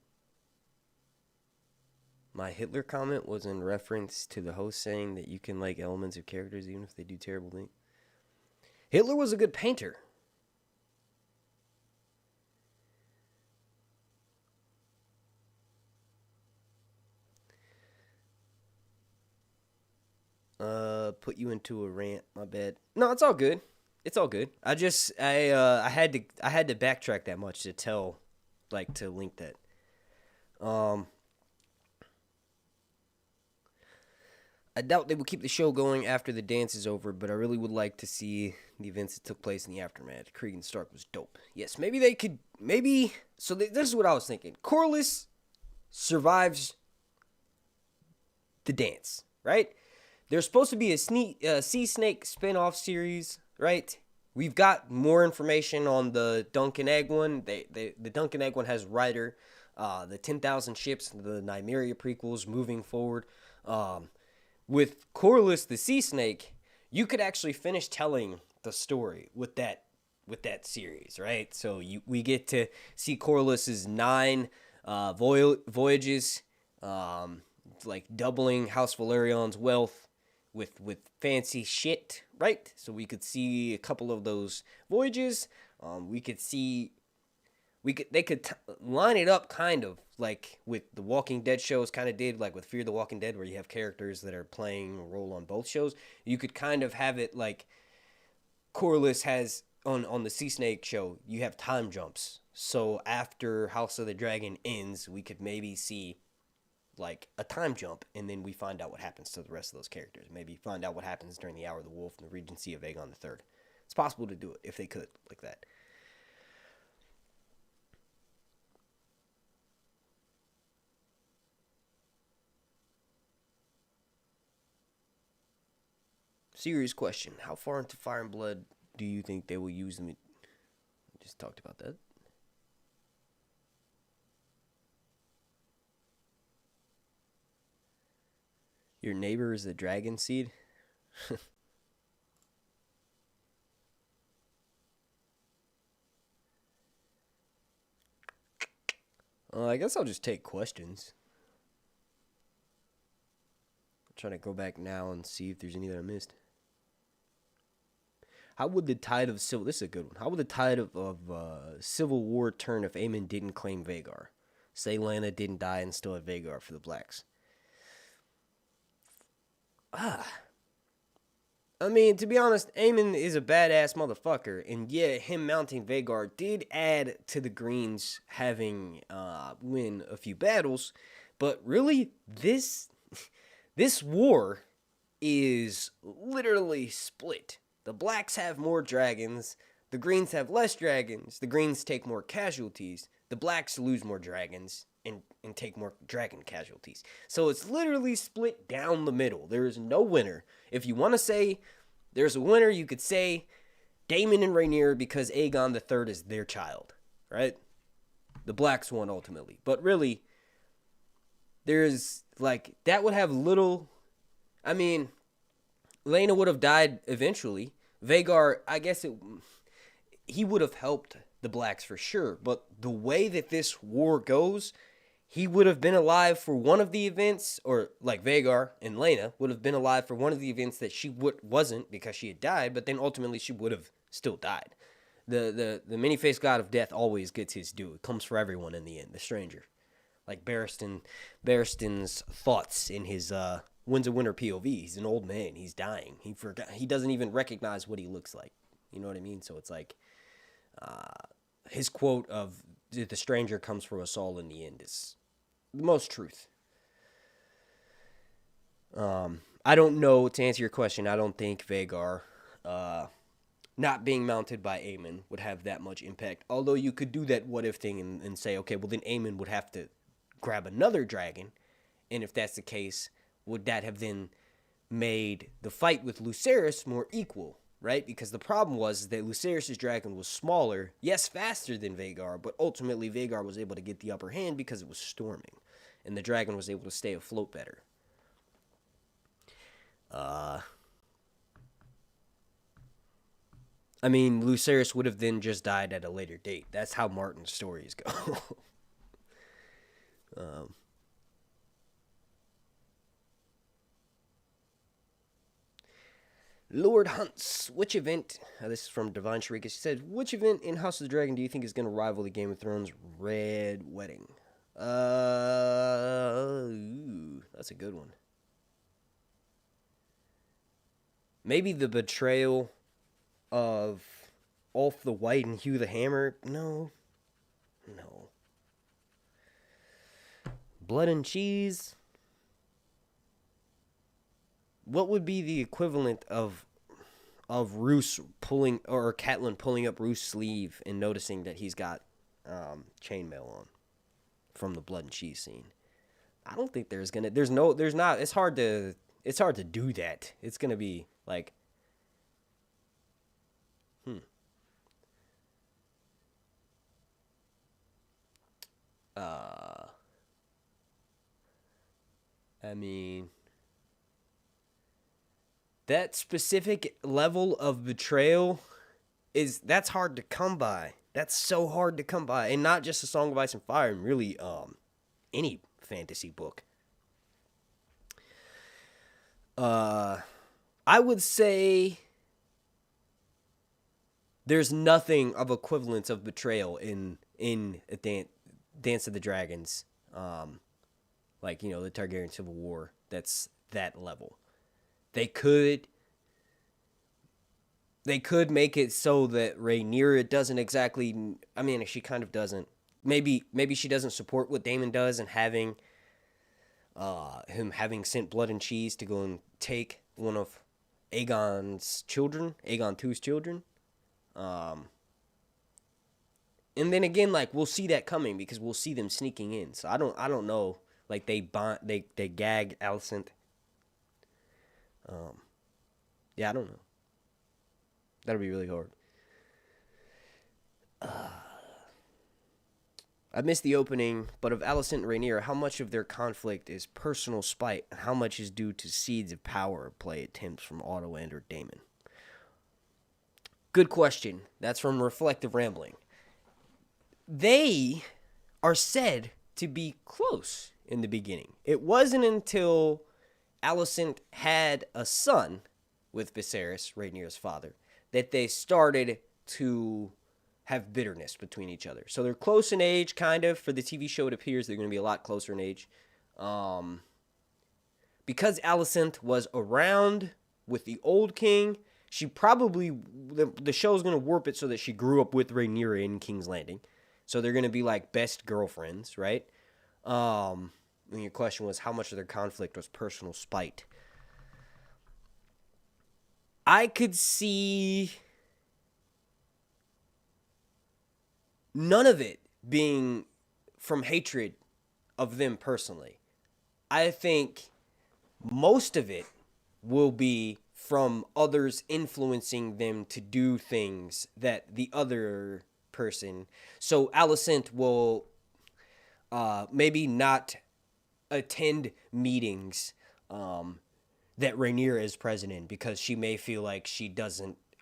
My Hitler comment was in reference to the host saying that you can like elements of characters even if they do terrible things. Hitler was a good painter. Put you into a rant. My bad. No, it's all good. It's all good. I had to backtrack that much to tell, like, to link that. I doubt they will keep the show going after the dance is over, but I really would like to see the events that took place in the aftermath. Cregan Stark was dope. Yes, maybe they could. So this is what I was thinking. Corlys survives the dance, right? There's supposed to be a Sea Snake spin-off series, right? We've got more information on the Duncan Egg one. The Duncan Egg one has Ryder, the 10,000 ships, the Nymeria prequels moving forward. With Corlys the Sea Snake, you could actually finish telling the story with that series, right? So we get to see Corlys's 9 voyages, like doubling House Valerion's wealth with fancy shit, right? So we could see a couple of those voyages. They could line it up kind of like with the Walking Dead shows kind of did, like with Fear the Walking Dead, where you have characters that are playing a role on both shows. You could kind of have it like Corlys has on the Sea Snake show, you have time jumps. So after House of the Dragon ends, we could maybe see like a time jump, and then we find out what happens to the rest of those characters. Maybe find out what happens during the Hour of the Wolf and the Regency of Aegon III. It's possible to do it if they could, like that. Serious question. How far into Fire and Blood do you think they will use them? I just talked about that. Your neighbor is a dragon seed? I guess I'll just take questions. I'm trying to go back now and see if there's any that I missed. How would the tide of civil... This is a good one. How would the tide of civil war turn if Aemon didn't claim Vhagar? Say Lyanna didn't die and still had Vhagar for the Blacks. I mean, to be honest, Aemon is a badass motherfucker, and yeah, him mounting Vhagar did add to the Greens having win a few battles, but really, this war is literally split. The Blacks have more dragons, the Greens have less dragons, the Greens take more casualties, the Blacks lose more dragons, and take more dragon casualties. So it's literally split down the middle. There is no winner. If you want to say there's a winner, you could say Daemon and Rhaenyra because Aegon the Third is their child, right? The Blacks won ultimately. But really, there's like, that would have little... I mean, Laena would have died eventually. Vhagar, I guess he would have helped the Blacks for sure. But the way that this war goes, he would have been alive for one of the events, or like Vhagar and Laena would have been alive for one of the events that she wasn't because she had died, but then ultimately she would have still died. The many-faced god of death always gets his due. It comes for everyone in the end, the stranger. Like Barristan's thoughts in his Winds of Winter POV. He's an old man. He's dying. He doesn't even recognize what he looks like. You know what I mean? So it's like his quote of the stranger comes for us all in the end is the most truth. I don't know, to answer your question, I don't think Vhagar not being mounted by Aemon would have that much impact. Although you could do that what if thing and say, okay, well then Aemon would have to grab another dragon. And if that's the case, would that have then made the fight with Lucerys more equal? Right? Because the problem was that Lucerys' dragon was smaller, yes, faster than Vhagar, but ultimately Vhagar was able to get the upper hand because it was storming, and the dragon was able to stay afloat better. I mean, Lucerys would have then just died at a later date. That's how Martin's stories go. Lord Hunts, which event, this is from Divine Sharika, she said, which event in House of the Dragon do you think is going to rival the Game of Thrones Red Wedding? That's a good one. Maybe the betrayal of Ulf the White and Hugh the Hammer? No. Blood and Cheese? What would be the equivalent of Roose pulling, or Catelyn pulling up Roose's sleeve and noticing that he's got chainmail on from the blood and cheese scene? I don't think there's not. It's hard to do that. It's gonna be like, I mean, that specific level of betrayal that's hard to come by. That's so hard to come by. And not just A Song of Ice and Fire, and really any fantasy book. I would say there's nothing of equivalence of betrayal in a Dance of the Dragons. Like, the Targaryen Civil War. That's that level. They could make it so that Rhaenyra doesn't exactly... I mean, she kind of doesn't. Maybe she doesn't support what Daemon does and having him having sent blood and cheese to go and take one of Aegon's children, Aegon II's children. And then again, like, we'll see that coming because we'll see them sneaking in. So I don't know. Like, they gag Alicent. Yeah, I don't know. That'll be really hard. I missed the opening, but of Alicent and Rhaenyra, how much of their conflict is personal spite, and how much is due to seeds of power play attempts from Otto and/or Daemon? Good question. That's from Reflective Rambling. They are said to be close in the beginning. It wasn't until Alicent had a son with Viserys, Rhaenyra's father, that they started to have bitterness between each other. So they're close in age, kind of. For the TV show, it appears they're going to be a lot closer in age. But because Alicent was around with the old king, she probably, the show's going to warp it so that she grew up with Rhaenyra in King's Landing. So they're going to be like best girlfriends, right? And your question was how much of their conflict was personal spite. I could see none of it being from hatred of them personally. I think most of it will be from others influencing them to do things that the other person. So Alicent will maybe not attend meetings that Rhaenyra is present in because she may feel like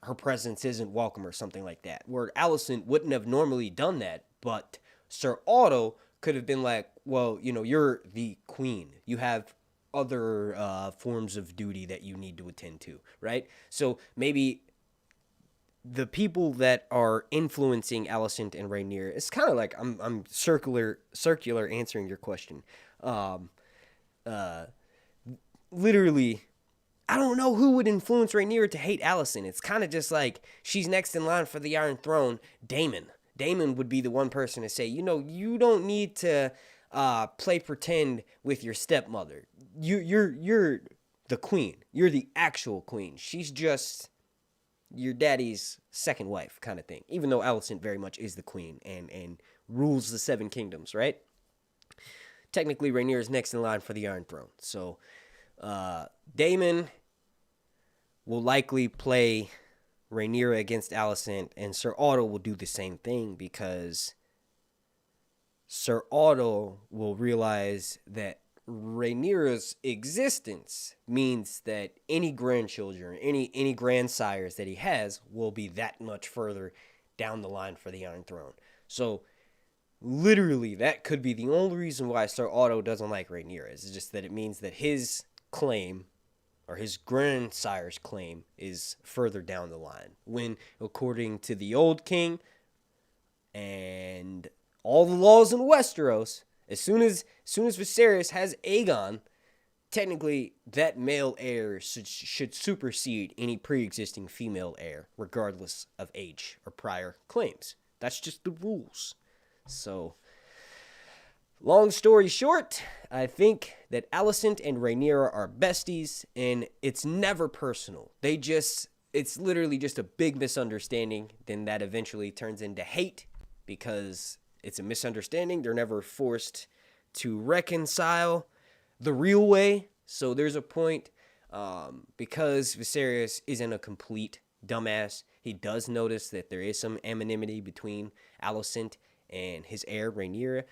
her presence isn't welcome or something like that. Where Alicent wouldn't have normally done that, but Sir Otto could have been like, well, you're the queen. You have other forms of duty that you need to attend to, right? So maybe the people that are influencing Alicent and Rhaenyra, it's kind of like I'm circular answering your question. Literally, I don't know who would influence Rhaenyra to hate Alicent. It's kind of just like she's next in line for the Iron Throne. Daemon would be the one person to say, you don't need to play pretend with your stepmother. You're the queen. You're the actual queen. She's just your daddy's second wife kind of thing. Even though Alicent very much is the queen and rules the Seven Kingdoms, right? Technically, Rhaenyra is next in line for the Iron Throne. So Daemon will likely play Rhaenyra against Alicent, and Sir Otto will do the same thing because Sir Otto will realize that Rhaenyra's existence means that any grandchildren, any grandsires that he has will be that much further down the line for the Iron Throne. So literally, that could be the only reason why Sir Otto doesn't like Rhaenyra. It's just that it means that his claim, or his grandsire's claim, is further down the line. When, according to the old king and all the laws in Westeros, as soon as Viserys has Aegon, technically that male heir should supersede any pre-existing female heir, regardless of age or prior claims. That's just the rules. So, long story short, I think that Alicent and Rhaenyra are besties, and it's never personal. It's literally just a big misunderstanding, then that eventually turns into hate, because it's a misunderstanding. They're never forced to reconcile the real way. So there's a point, because Viserys isn't a complete dumbass, he does notice that there is some anonymity between Alicent and his heir, Rhaenyra.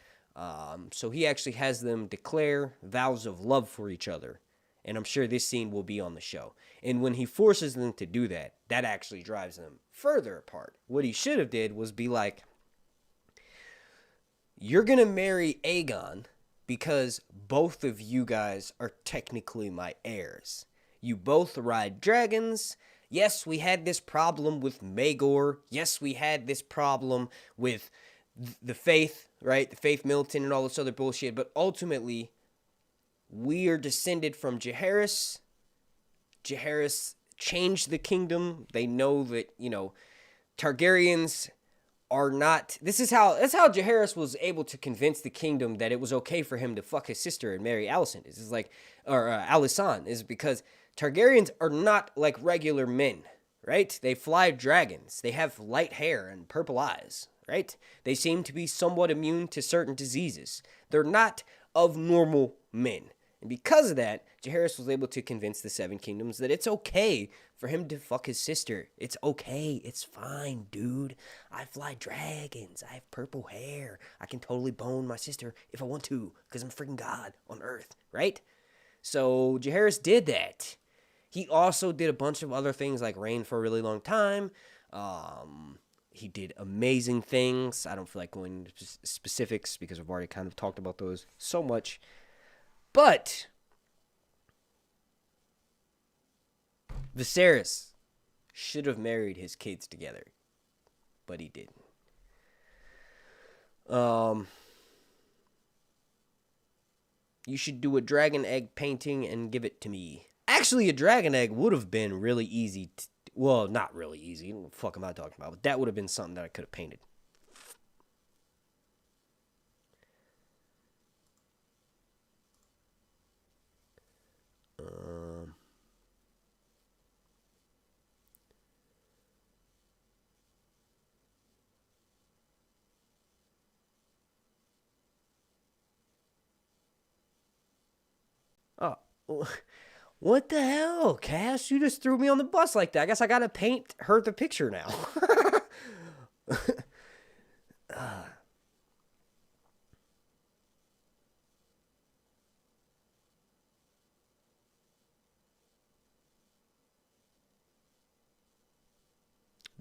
So he actually has them declare vows of love for each other. And I'm sure this scene will be on the show. And when he forces them to do that, that actually drives them further apart. What he should have did was be like, you're going to marry Aegon because both of you guys are technically my heirs. You both ride dragons. Yes, we had this problem with Maegor. Yes, we had this problem with the faith, right? The faith militant and all this other bullshit. But ultimately, we are descended from Jaehaerys. Jaehaerys changed the kingdom. They know that, Targaryens are not... That's how Jaehaerys was able to convince the kingdom that it was okay for him to fuck his sister and marry Alicent. Alicent, is because Targaryens are not like regular men, right? They fly dragons. They have light hair and purple eyes, right? They seem to be somewhat immune to certain diseases. They're not of normal men. And because of that, Jaehaerys was able to convince the Seven Kingdoms that it's okay for him to fuck his sister. It's okay. It's fine, dude. I fly dragons. I have purple hair. I can totally bone my sister if I want to, because I'm a freaking god on Earth, right? So Jaehaerys did that. He also did a bunch of other things, like reign for a really long time. He did amazing things. I don't feel like going into specifics because I've already kind of talked about those so much. But Viserys should have married his kids together, but he didn't. You should do a dragon egg painting and give it to me. Actually, a dragon egg would have been really easy. Well, not really easy. What the fuck am I talking about? But that would have been something that I could have painted. Oh, what the hell, Cass? You just threw me on the bus like that. I guess I gotta paint her the picture now.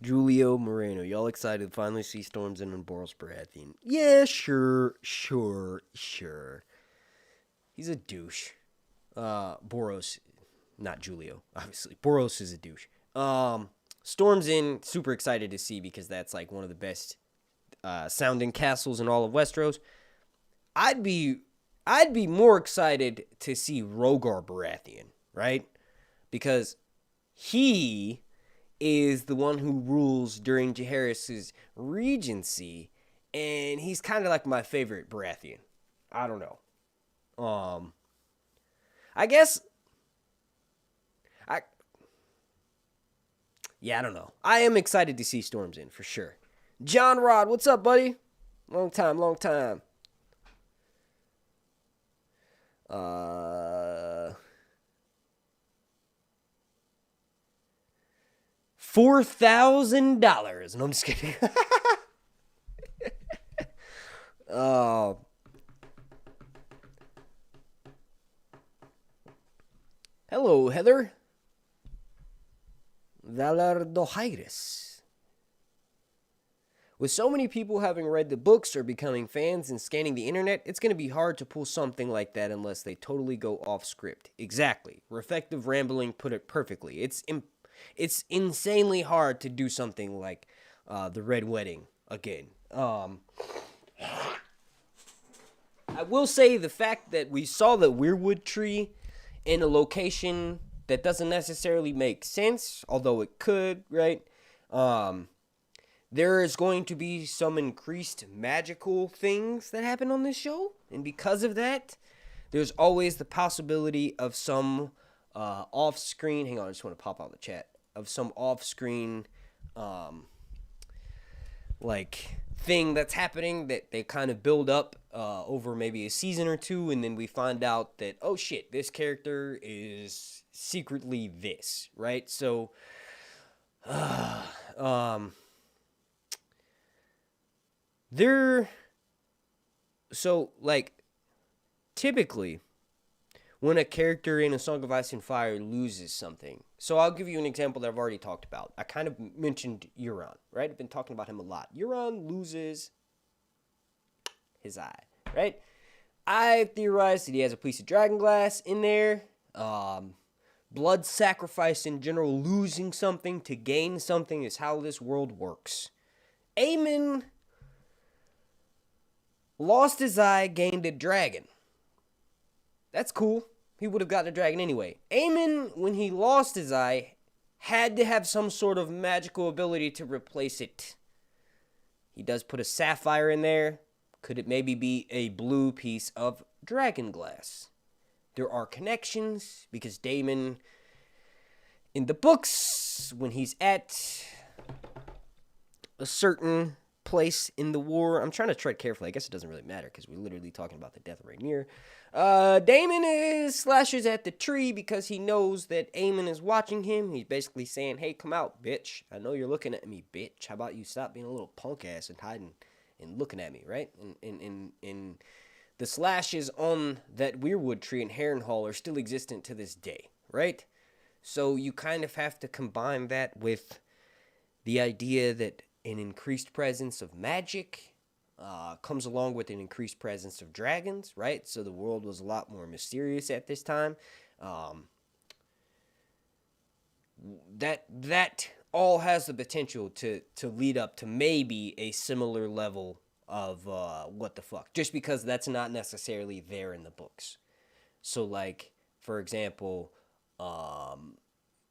Julio Moreno, y'all excited to finally see Storm's in and Boros Baratheon? Yeah, sure. He's a douche. Boros, not Julio, obviously. Boros is a douche. Storm's in, super excited to see because that's like one of the best sounding castles in all of Westeros. I'd be more excited to see Rhaegar Baratheon, right? Because he is the one who rules during Jaehaerys' regency, and he's kind of like my favorite Baratheon. I don't know. I guess I don't know. I am excited to see Storm's in for sure. John Rod, what's up, buddy? Long time. 4,000. No, I'm just kidding. Hello, Heather. Valardohairis. With so many people having read the books or becoming fans and scanning the internet, it's going to be hard to pull something like that unless they totally go off script. Exactly. Reflective Rambling put it perfectly. It's insanely hard to do something like the Red Wedding again. I will say the fact that we saw the Weirwood tree in a location that doesn't necessarily make sense, although it could, right? There is going to be some increased magical things that happen on this show, and because of that, there's always the possibility of some off-screen, hang on, I just want to pop out the chat, of some off-screen like thing that's happening that they kind of build up over maybe a season or two, and then we find out that, oh shit, this character is secretly this, right? So typically when a character in A Song of Ice and Fire loses something. So I'll give you an example that I've already talked about. I kind of mentioned Euron, right? I've been talking about him a lot. Euron loses his eye, right? I theorized that he has a piece of dragonglass in there. Blood sacrifice in general, losing something to gain something is how this world works. Aemon lost his eye, gained a dragon. That's cool. He would have gotten a dragon anyway. Aemon, when he lost his eye, had to have some sort of magical ability to replace it. He does put a sapphire in there. Could it maybe be a blue piece of dragonglass? There are connections, because Daemon, in the books, when he's at a certain place in the war, I'm trying to tread carefully. I guess it doesn't really matter, because we're literally talking about the death of Rhaenyra. Daemon slashes at the tree because he knows that Aemon is watching him. He's basically saying, hey, come out, bitch. I know you're looking at me, bitch. How about you stop being a little punk ass and hiding and looking at me, right? And the slashes on that Weirwood tree in Harrenhal are still existent to this day, right? So you kind of have to combine that with the idea that an increased presence of magic comes along with an increased presence of dragons, right? So the world was a lot more mysterious at this time. That all has the potential to lead up to maybe a similar level of what the fuck, just because that's not necessarily there in the books. So, like, for example,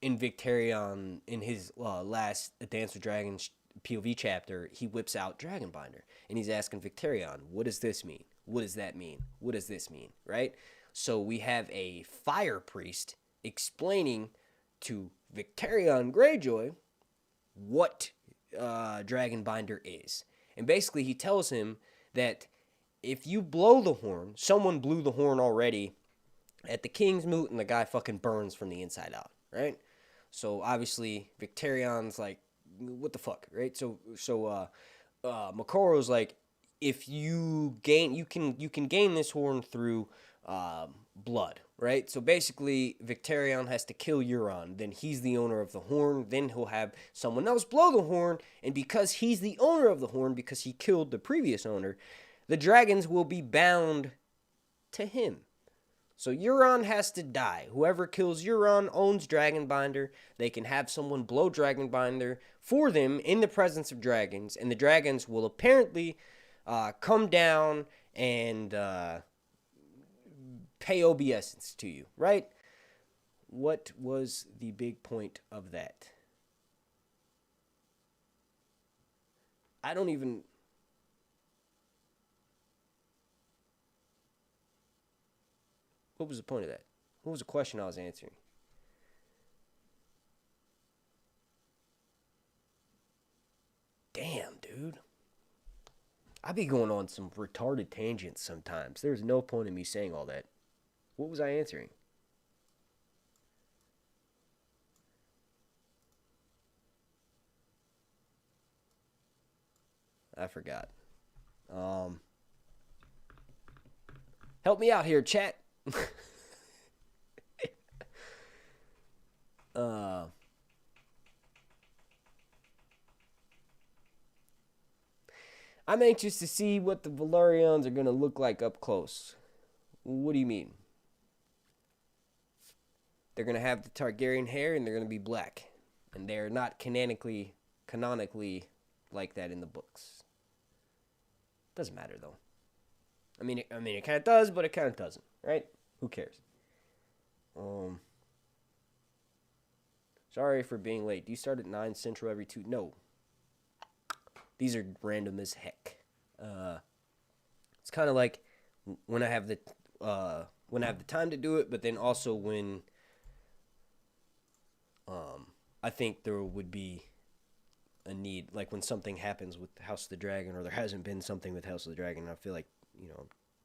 in Victarion, in his last Dance with Dragons POV chapter, he whips out Dragonbinder, and he's asking Victarion, what does this mean? What does that mean? What does this mean? Right? So we have a fire priest explaining to Victarion Greyjoy what Dragonbinder is. And basically he tells him that if you blow the horn, someone blew the horn already at the King's Moot, and the guy fucking burns from the inside out, right? So obviously Victarion's like, what the fuck, right? So Makoro's like, if you gain, you can gain this horn through blood, right? So basically Victarion has to kill Euron, then he's the owner of the horn, then he'll have someone else blow the horn, and because he's the owner of the horn, because he killed the previous owner, the dragons will be bound to him. So Euron has to die. Whoever kills Euron owns Dragonbinder. They can have someone blow Dragonbinder for them in the presence of dragons, and the dragons will apparently come down and pay obeisance to you, right? What was the big point of that? I don't even... What was the point of that? What was the question I was answering? Damn, dude. I be going on some retarded tangents sometimes. There's no point in me saying all that. What was I answering? I forgot. Help me out here, chat. I'm anxious to see what the Valyrians are going to look like up close. What do you mean? They're going to have the Targaryen hair and they're going to be black. And they're not canonically like that in the books. Doesn't matter though. I mean, it kind of does, but it kind of doesn't, right? Who cares? Sorry for being late. Do you start at 9 Central every 2? No. These are random as heck. It's kind of like when I have the time to do it, but then also when I think there would be a need, like when something happens with House of the Dragon, or there hasn't been something with House of the Dragon. I feel like,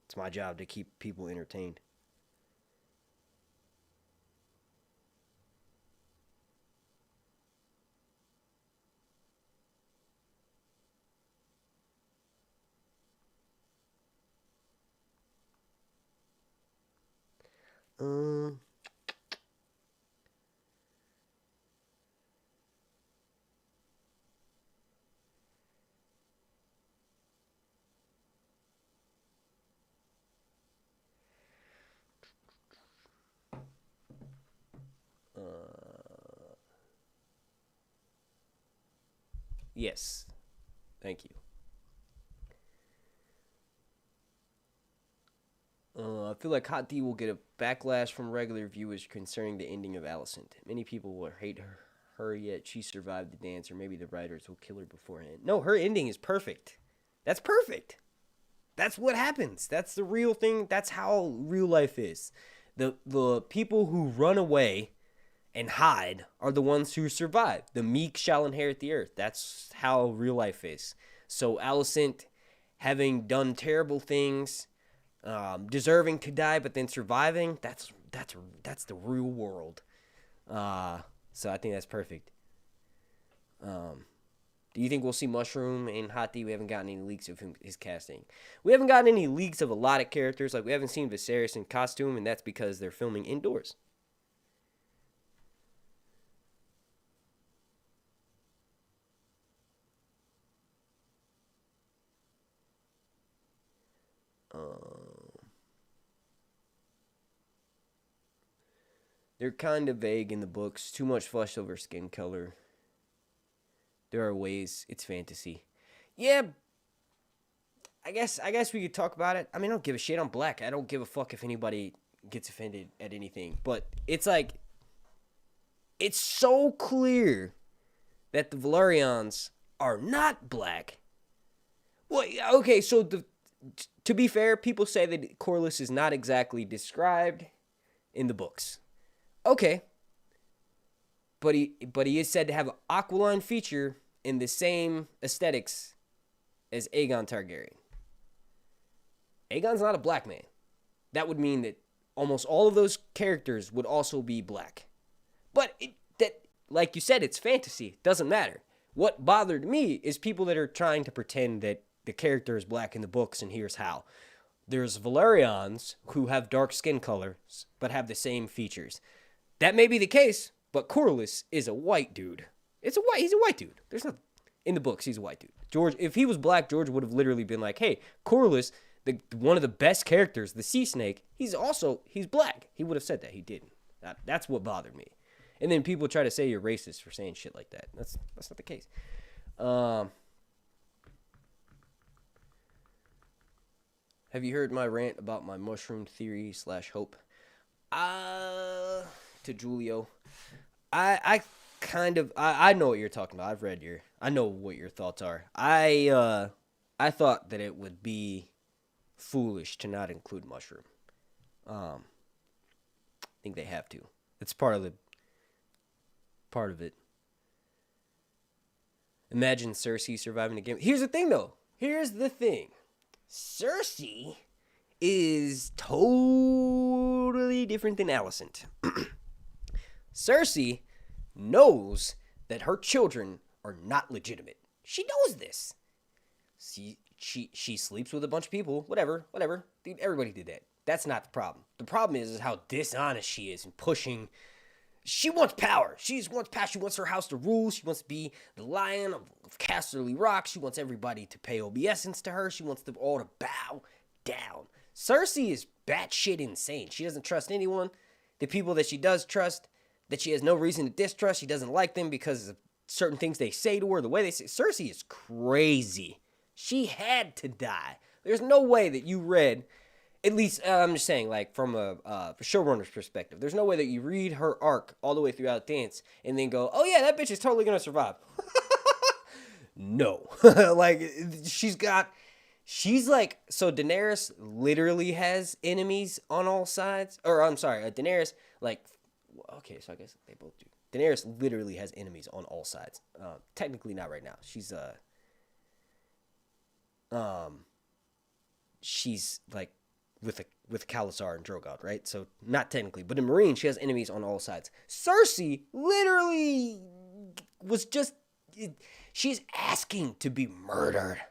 it's my job to keep people entertained. Yes. Thank you. I feel like Hot D will get a backlash from regular viewers concerning the ending of Alicent. Many people will hate her, yet she survived the dance, or maybe the writers will kill her beforehand. No, her ending is perfect. That's perfect. That's what happens. That's the real thing. That's how real life is. The people who run away and hide are the ones who survive. The meek shall inherit the earth. That's how real life is. So Alicent, having done terrible things, deserving to die but then surviving, that's the real world. So I think that's perfect. Do you think we'll see Mushroom in Hot D? We haven't gotten any leaks of his casting. We haven't gotten any leaks of a lot of characters. Like, we haven't seen Viserys in costume, and that's because they're filming indoors. They're kind of vague in the books. Too much flush over skin color. There are ways. It's fantasy. Yeah. I guess we could talk about it. I mean, I don't give a shit. I'm black. I don't give a fuck if anybody gets offended at anything. But it's like, it's so clear that the Velaryons are not black. Well, okay, so to be fair, people say that Corlys is not exactly described in the books. Okay. But he is said to have an aquiline feature in the same aesthetics as Aegon Targaryen. Aegon's not a black man. That would mean that almost all of those characters would also be black. But like you said, it's fantasy. It doesn't matter. What bothered me is people that are trying to pretend that the character is black in the books, and here's how. There's Velaryons who have dark skin colors but have the same features. That may be the case, but Corlys is a white dude. He's a white dude. There's nothing in the books. He's a white dude. George, if he was black, George would have literally been like, "Hey, Corlys, one of the best characters, the Sea Snake, he's black." He would have said that. He didn't. That's what bothered me. And then people try to say you're racist for saying shit like that. That's not the case. Have you heard my rant about my mushroom theory / hope? To Julio, I know what you're talking about. I know what your thoughts are. I thought that it would be foolish to not include mushroom. I think they have to. It's part of it. Imagine Cersei surviving the game. Here's the thing, though. Cersei is totally different than Alicent. Cersei knows that her children are not legitimate. She knows this. She sleeps with a bunch of people. Whatever. Dude, everybody did that. That's not the problem. The problem is how dishonest she is in pushing. She wants power. She wants power. She wants her house to rule. She wants to be the lion of Casterly Rock. She wants everybody to pay obeisance to her. She wants them all to bow down. Cersei is batshit insane. She doesn't trust anyone. The people that she does trust, that she has no reason to distrust, she doesn't like them because of certain things they say to her, the way they say. Cersei is crazy. She had to die. There's no way that you read, at least I'm just saying, like from a showrunner's perspective, there's no way that you read her arc all the way throughout Dance and then go, oh yeah, that bitch is totally gonna survive. No. Like, she's like, so Daenerys literally has enemies on all sides, or I'm sorry, Daenerys, like, okay, so I guess they both do. Daenerys literally has enemies on all sides. Technically not right now. She's like with Khalasar and Drogon, right? So not technically, but in Meereen, she has enemies on all sides. Cersei literally was just, she's asking to be murdered.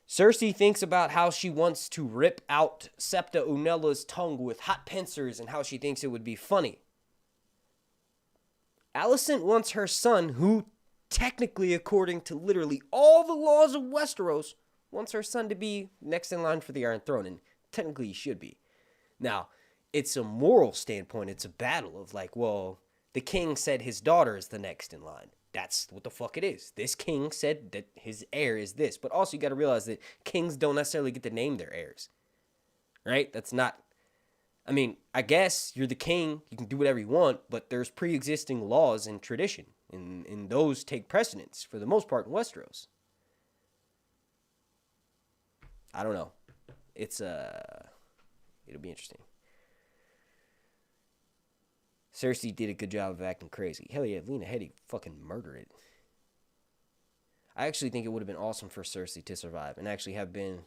Cersei thinks about how she wants to rip out Septa Unella's tongue with hot pincers and how she thinks it would be funny. Alicent wants her son, who technically, according to literally all the laws of Westeros, wants her son to be next in line for the Iron Throne, and technically he should be. Now, it's a moral standpoint. It's a battle of like, well, the king said his daughter is the next in line. That's what the fuck it is. This king said that his heir is this. But also you got to realize that kings don't necessarily get to name their heirs. Right? That's not... I mean, I guess you're the king. You can do whatever you want. But there's pre-existing laws and tradition. And those take precedence for the most part in Westeros. I don't know. It'll be interesting. Cersei did a good job of acting crazy. Hell yeah, Lena Headey fucking murdered it. I actually think it would have been awesome for Cersei to survive and actually have been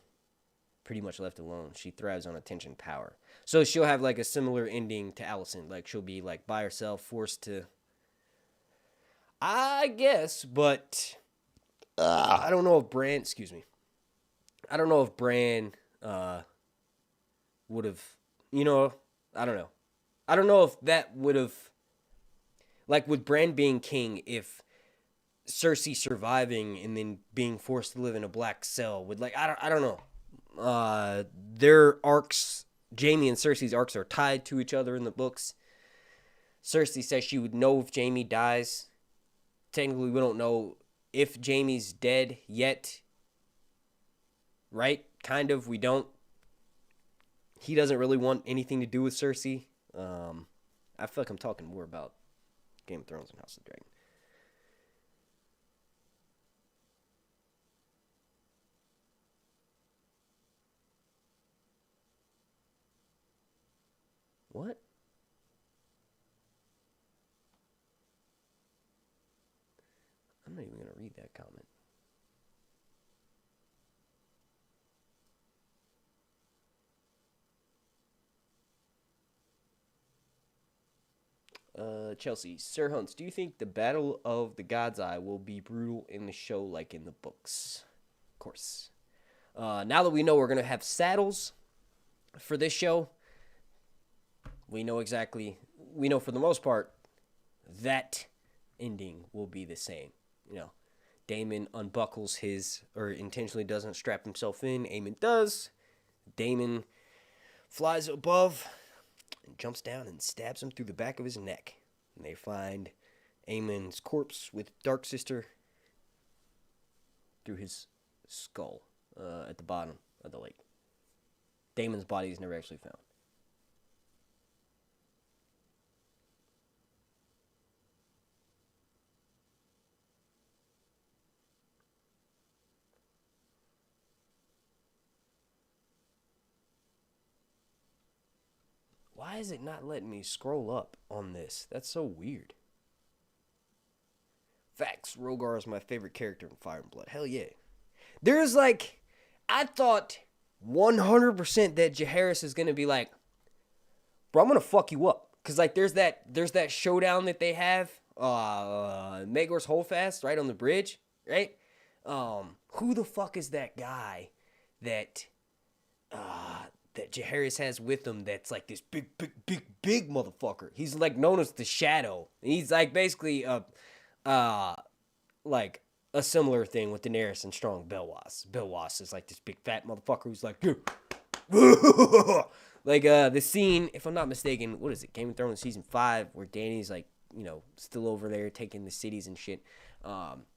pretty much left alone. She thrives on attention power. So she'll have like a similar ending to Alicent. Like she'll be like by herself, forced to... I guess, but... I don't know if Bran... Excuse me. I don't know if Bran would have... You know, I don't know. I don't know if that would have, like with Bran being king, if Cersei surviving and then being forced to live in a black cell would like, I don't know. Their arcs, Jaime and Cersei's arcs are tied to each other in the books. Cersei says she would know if Jaime dies. Technically, we don't know if Jaime's dead yet. Right? kind of. We don't. He doesn't really want anything to do with Cersei. I feel like I'm talking more about Game of Thrones and House of the Dragon. What? I'm not even going to read that comment. Chelsea, Sir Hunts, do you think the Battle of the God's Eye will be brutal in the show like in the books? Of course. Now that we know we're going to have saddles for this show, we know for the most part that ending will be the same. Daemon unbuckles or intentionally doesn't strap himself in. Aemon does. Daemon flies above and jumps down and stabs him through the back of his neck. And they find Aemon's corpse with Dark Sister through his skull at the bottom of the lake. Daemon's body is never actually found. Why is it not letting me scroll up on this? That's so weird. Facts. Rhaegar is my favorite character in Fire and Blood. Hell yeah. I thought 100% that Jaehaerys is going to be like, bro, I'm going to fuck you up. Because, there's that showdown that they have. Maegor's Holdfast, right, on the bridge, right? Who the fuck is that guy that Jaehaerys has with him that's like this big motherfucker? He's known as the Shadow. He's basically like a similar thing with Daenerys and Strong Belwas. Belwas is this big fat motherfucker who's the scene, if I'm not mistaken, what is it? Game of Thrones season 5 where Dany's still over there taking the cities and shit.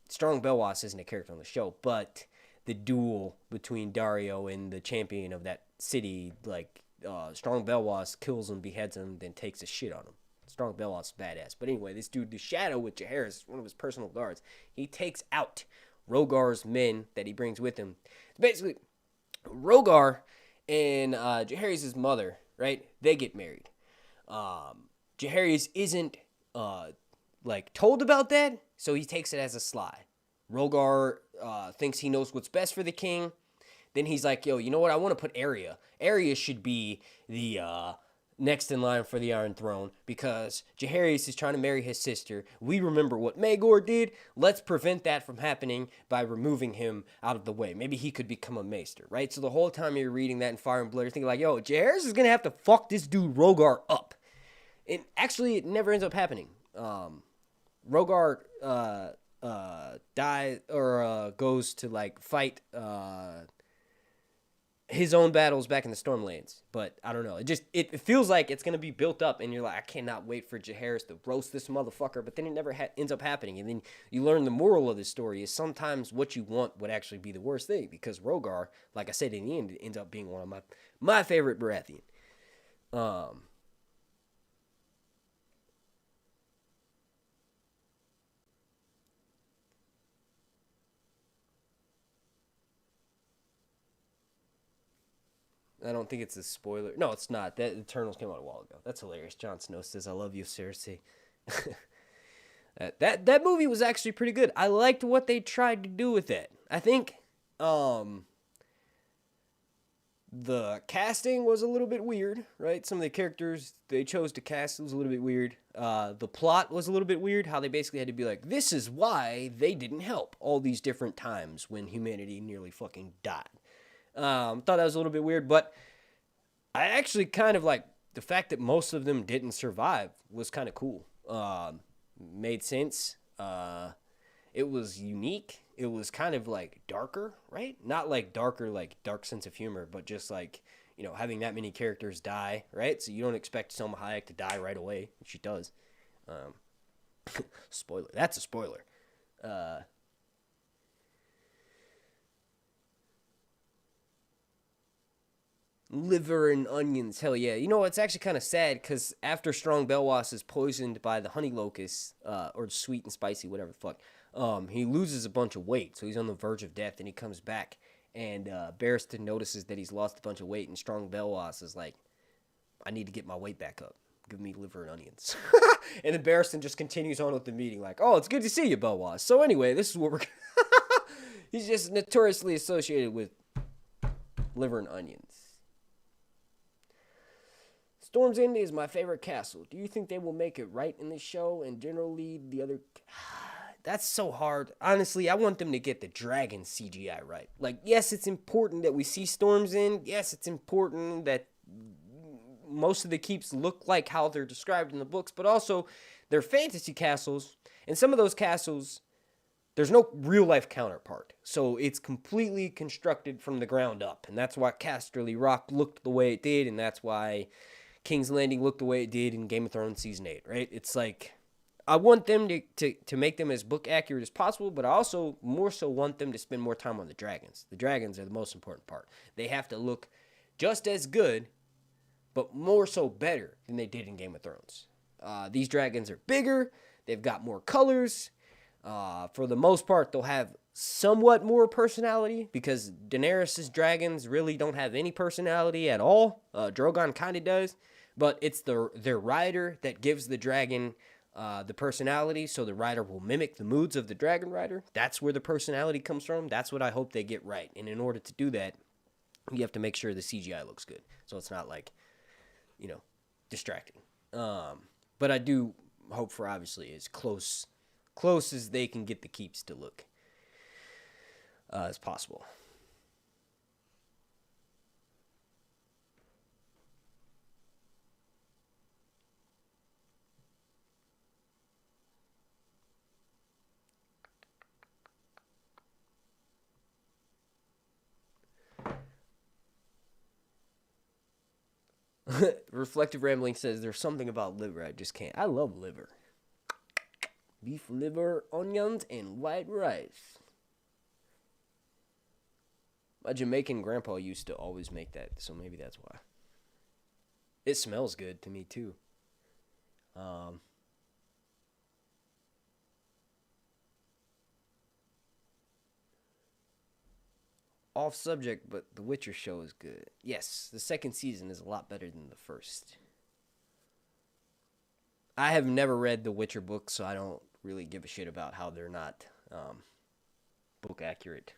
Strong Belwas isn't a character on the show, but the duel between Dario and the champion of that city, Strong Belwas kills him, beheads him, then takes a shit on him. Strong Belwas is badass. But anyway, this dude, the Shadow with Jaehaerys, one of his personal guards, he takes out Rhaegar's men that he brings with him. Basically, Rhaegar and Jaehaerys' mother, right? They get married. Jaehaerys isn't told about that, so he takes it as a sly. Rhaegar thinks he knows what's best for the king. Then he's like, yo, you know what? I want to put Arya. Arya should be the next in line for the Iron Throne because Jaehaerys is trying to marry his sister. We remember what Maegor did. Let's prevent that from happening by removing him out of the way. Maybe he could become a maester, right? So the whole time you're reading that in Fire and Blood, you're thinking yo, Jaehaerys is going to have to fuck this dude Rhaegar up. And actually, it never ends up happening. Rhaegar dies or goes to fight his own battles back in the Stormlands, but I don't know. It feels like it's gonna be built up, and you're like, I cannot wait for Jaehaerys to roast this motherfucker. But then it never ends up happening, and then you learn the moral of this story is sometimes what you want would actually be the worst thing, because Rhaegar, like I said, in the end, it ends up being one of my favorite Baratheon. I don't think it's a spoiler. No, it's not. That Eternals came out a while ago. That's hilarious. Jon Snow says, I love you, Cersei. that movie was actually pretty good. I liked what they tried to do with it. I think the casting was a little bit weird, right? Some of the characters they chose to cast was a little bit weird. The plot was a little bit weird. How they basically had to be like, this is why they didn't help all these different times when humanity nearly fucking died. Thought that was a little bit weird, but I actually kind of the fact that most of them didn't survive was kind of cool. Made sense. It was unique. It was kind of darker, right? Not darker, dark sense of humor, but just having that many characters die, right? So you don't expect Selma Hayek to die right away. She does. Spoiler. That's a spoiler. Liver and onions, hell yeah. You know, it's actually kind of sad because after Strong Belwas is poisoned by the honey locust, or sweet and spicy, whatever the fuck, he loses a bunch of weight. So he's on the verge of death and he comes back. And Barristan notices that he's lost a bunch of weight. And Strong Belwas is like, I need to get my weight back up. Give me liver and onions. And then Barristan just continues on with the meeting like, oh, it's good to see you, Belwas. So anyway, this is what we're... He's just notoriously associated with liver and onions. Storm's End is my favorite castle. Do you think they will make it right in this show? And generally, the other... That's so hard. Honestly, I want them to get the dragon CGI right. Like, yes, it's important that we see Storm's End. Yes, it's important that most of the keeps look like how they're described in the books. But also, they're fantasy castles. And some of those castles, there's no real-life counterpart. So it's completely constructed from the ground up. And that's why Casterly Rock looked the way it did. And that's why King's Landing looked the way it did in Game of Thrones Season 8, right? It's like, I want them to make them as book accurate as possible, but I also more so want them to spend more time on the dragons. The dragons are the most important part. They have to look just as good, but more so better than they did in Game of Thrones. These dragons are bigger. They've got more colors. For the most part, they'll have somewhat more personality because Daenerys' dragons really don't have any personality at all. Drogon kind of does, but it's their rider that gives the dragon the personality, so the rider will mimic the moods of the dragon rider. That's where the personality comes from. That's what I hope they get right. And in order to do that, you have to make sure the CGI looks good, so it's not like, distracting. But I do hope for obviously as close as they can get the keeps to look as possible. Reflective Rambling says there's something about liver I just can't. I love liver. Beef liver, onions, and white rice. My Jamaican grandpa used to always make that, so maybe that's why. It smells good to me too. Off subject, but The Witcher show is good. Yes, the second season is a lot better than the first. I have never read the Witcher books, so I don't really give a shit about how they're not book accurate.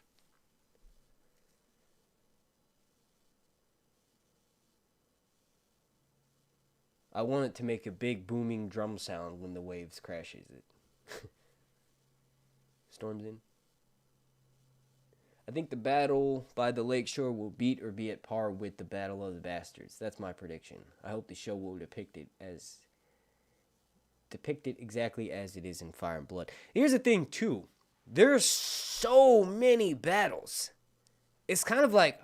I want it to make a big booming drum sound when the waves crashes it. Storms in. I think the battle by the lakeshore will beat or be at par with the Battle of the Bastards. That's my prediction. I hope the show will depict it exactly as it is in Fire and Blood. Here's the thing too. There's so many battles. It's kind of like,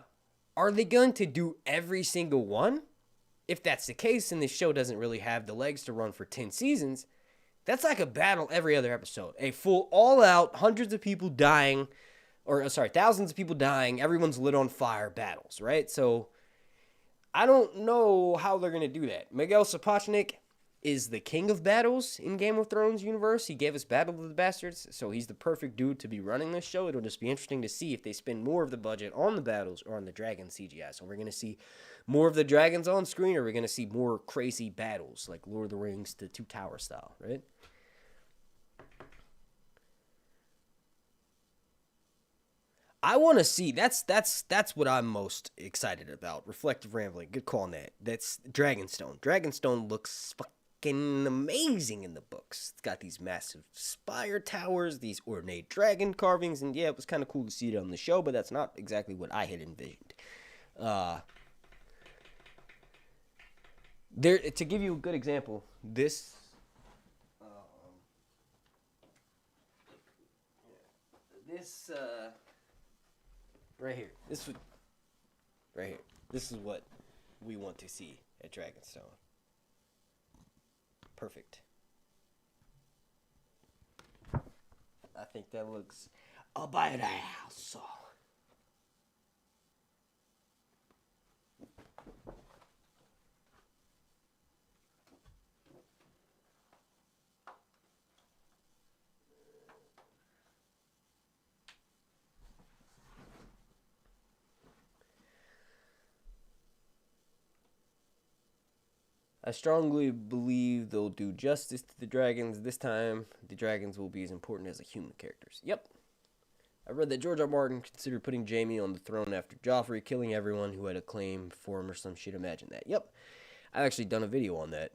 are they going to do every single one? If that's the case, and this show doesn't really have the legs to run for 10 seasons, that's like a battle every other episode. A full all-out, hundreds of people dying, thousands of people dying, everyone's lit on fire battles, right? So, I don't know how they're going to do that. Miguel Sapochnik is the king of battles in Game of Thrones universe. He gave us Battle of the Bastards, so he's the perfect dude to be running this show. It'll just be interesting to see if they spend more of the budget on the battles or on the dragon CGI. So we're going to see more of the dragons on screen, or we're going to see more crazy battles like Lord of the Rings, the Two Tower style, right? I want to see, that's what I'm most excited about. Reflective Rambling, good call on that. That's Dragonstone. Dragonstone looks fucking amazing in the books. It's got these massive spire towers, these ornate dragon carvings, and yeah, it was kind of cool to see it on the show, but that's not exactly what I had envisioned. To give you a good example, this right here. This is what we want to see at Dragonstone. Perfect. I think that looks a badass. I strongly believe they'll do justice to the dragons. This time, the dragons will be as important as the human characters. Yep. I read that George R. Martin considered putting Jaime on the throne after Joffrey killing everyone who had a claim for him or some shit. Imagine that. Yep. I've actually done a video on that.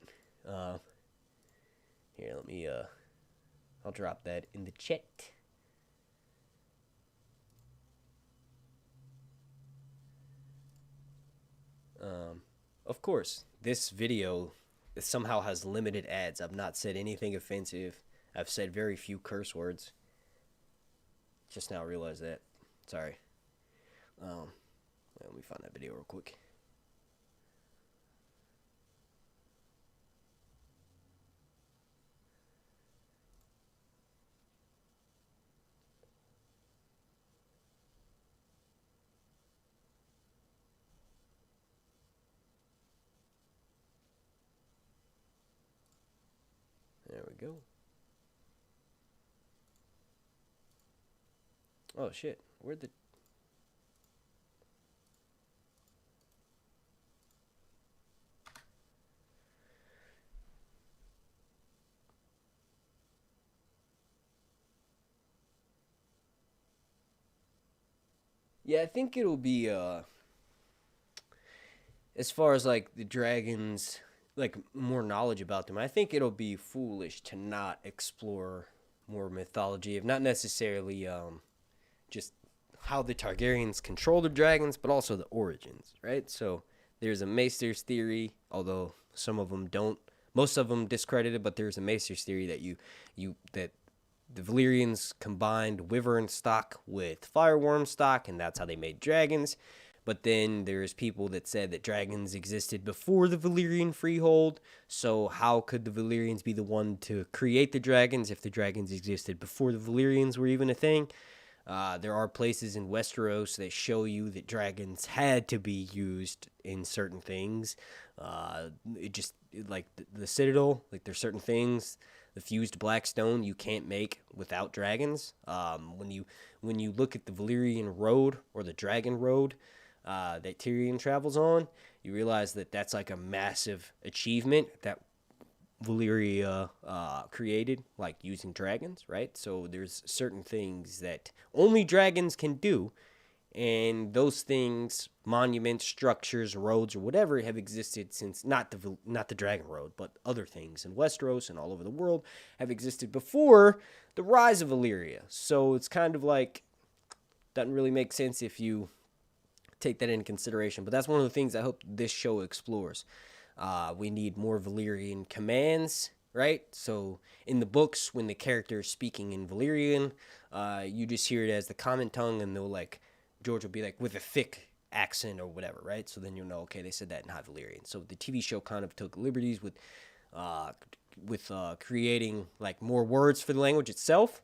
Here, let me, I'll drop that in the chat. Of course, this video somehow has limited ads. I've not said anything offensive. I've said very few curse words. Just now realized that. Sorry. Let me find that video real quick. There we go. Oh shit, where'd the... Yeah, I think it'll be, as far as, like, the dragons, like, more knowledge about them, I think it'll be foolish to not explore more mythology, if not necessarily, just how the Targaryens control the dragons, but also the origins, right? So there's a Maester's theory, although some of them don't, most of them discredited, but there's a Maester's theory that the Valyrians combined wyvern stock with fireworm stock, and that's how they made dragons. But then there's people that said that dragons existed before the Valyrian freehold. So how could the Valyrians be the one to create the dragons if the dragons existed before the Valyrians were even a thing? There are places in Westeros that show you that dragons had to be used in certain things. Like the Citadel, like there's certain things. The fused black stone you can't make without dragons. When you look at the Valyrian Road or the Dragon Road that Tyrion travels on, you realize that that's like a massive achievement that Valyria created, like using dragons, right? So there's certain things that only dragons can do, and those things, monuments, structures, roads, or whatever, have existed since not the Dragon Road, but other things in Westeros and all over the world have existed before the rise of Valyria. So it's kind of like doesn't really make sense if you take that into consideration. But that's one of the things I hope this show explores. We need more Valyrian commands, right? So in the books, when the character is speaking in Valyrian, you just hear it as the common tongue, and they'll like George will be like with a thick accent or whatever, right? So then you'll know, okay, they said that in High Valyrian. So the TV show kind of took liberties with creating like more words for the language itself.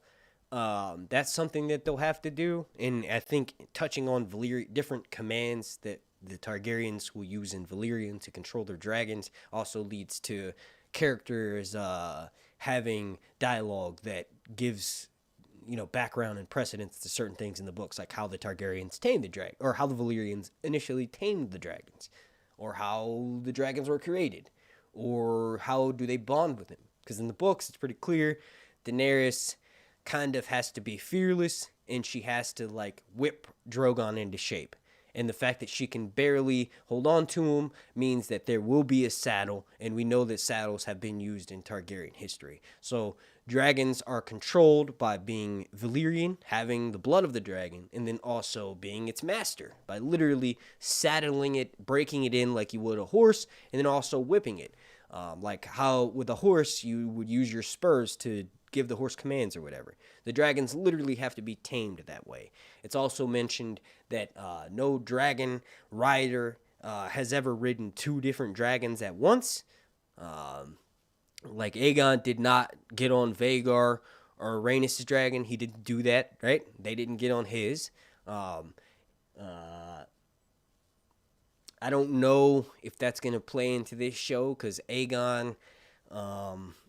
That's something that they'll have to do, and I think touching on different commands that the Targaryens will use in Valyrian to control their dragons also leads to characters having dialogue that gives background and precedence to certain things in the books, like how the Targaryens tamed the dragon, or how the Valyrians initially tamed the dragons, or how the dragons were created, or how do they bond with them. Because in the books, it's pretty clear Daenerys kind of has to be fearless, and she has to like whip Drogon into shape. And the fact that she can barely hold on to him means that there will be a saddle, and we know that saddles have been used in Targaryen history. So dragons are controlled by being Valyrian, having the blood of the dragon, and then also being its master by literally saddling it, breaking it in like you would a horse, and then also whipping it. Like how with a horse you would use your spurs to give the horse commands or whatever. The dragons literally have to be tamed that way. It's also mentioned that no dragon rider has ever ridden two different dragons at once. Like Aegon did not get on Vhagar or Rhaenys' dragon. He didn't do that, right? They didn't get on his. I don't know if that's going to play into this show because Aegon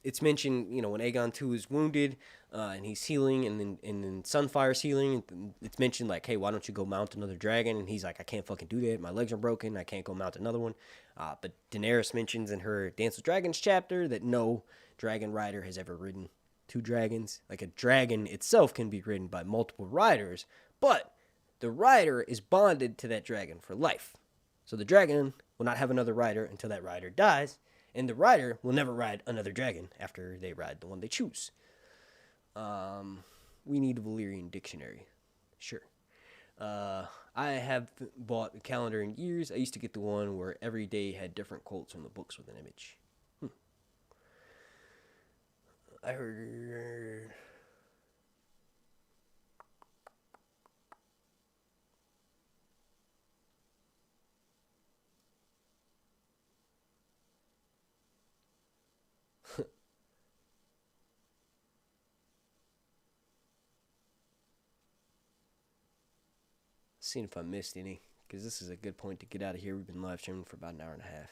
It's mentioned, when Aegon 2 is wounded, and he's healing, and then Sunfire's healing. It's mentioned like, hey, why don't you go mount another dragon? And he's like, I can't fucking do that. My legs are broken. I can't go mount another one. But Daenerys mentions in her Dance with Dragons chapter that no dragon rider has ever ridden two dragons. Like, a dragon itself can be ridden by multiple riders, but the rider is bonded to that dragon for life. So the dragon will not have another rider until that rider dies, and the rider will never ride another dragon after they ride the one they choose. We need a Valyrian dictionary. Sure. I have bought a calendar in years. I used to get the one where every day had different quotes from the books with an image. I heard... Seeing if I missed any, because this is a good point to get out of here. We've been live streaming for about an hour and a half.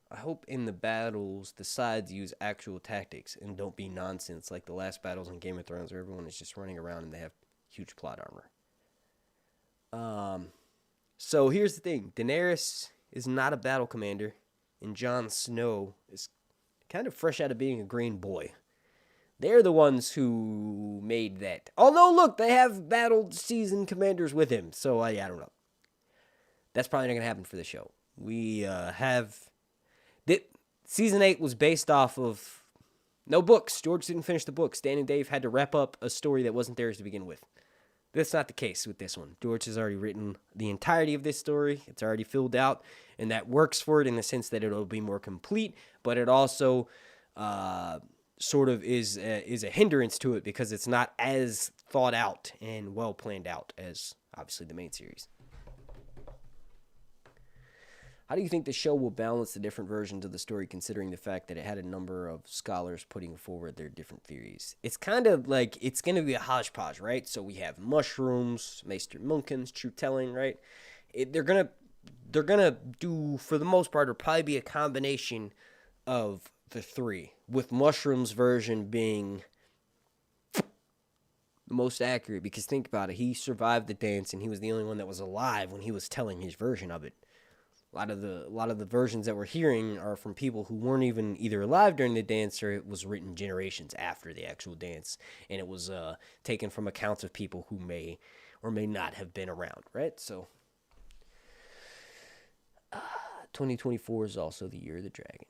I hope in the battles the sides use actual tactics and don't be nonsense like the last battles in Game of Thrones where everyone is just running around and they have huge plot armor. So here's the thing. Daenerys is not a battle commander, and Jon Snow is kind of fresh out of being a green boy. They're the ones who made that. Although, look, they have battled seasoned commanders with him. So, I don't know. That's probably not going to happen for the show. We have... Season 8 was based off of no books. George didn't finish the books. Dan and Dave had to wrap up a story that wasn't theirs to begin with. That's not the case with this one. George has already written the entirety of this story. It's already filled out. And that works for it in the sense that it'll be more complete. But it also... sort of is a hindrance to it because it's not as thought out and well planned out as obviously the main series. How do you think the show will balance the different versions of the story considering the fact that it had a number of scholars putting forward their different theories? It's kind of like it's going to be a hodgepodge, right? So we have mushrooms, Maester Munken's true telling, right? They're going to do, for the most part, it'll probably be a combination of the three, with Mushroom's version being the most accurate, because think about it, he survived the dance and he was the only one that was alive when he was telling his version of it. A lot of the versions that we're hearing are from people who weren't even either alive during the dance or it was written generations after the actual dance, and it was taken from accounts of people who may or may not have been around, right? So 2024 is also the year of the dragon.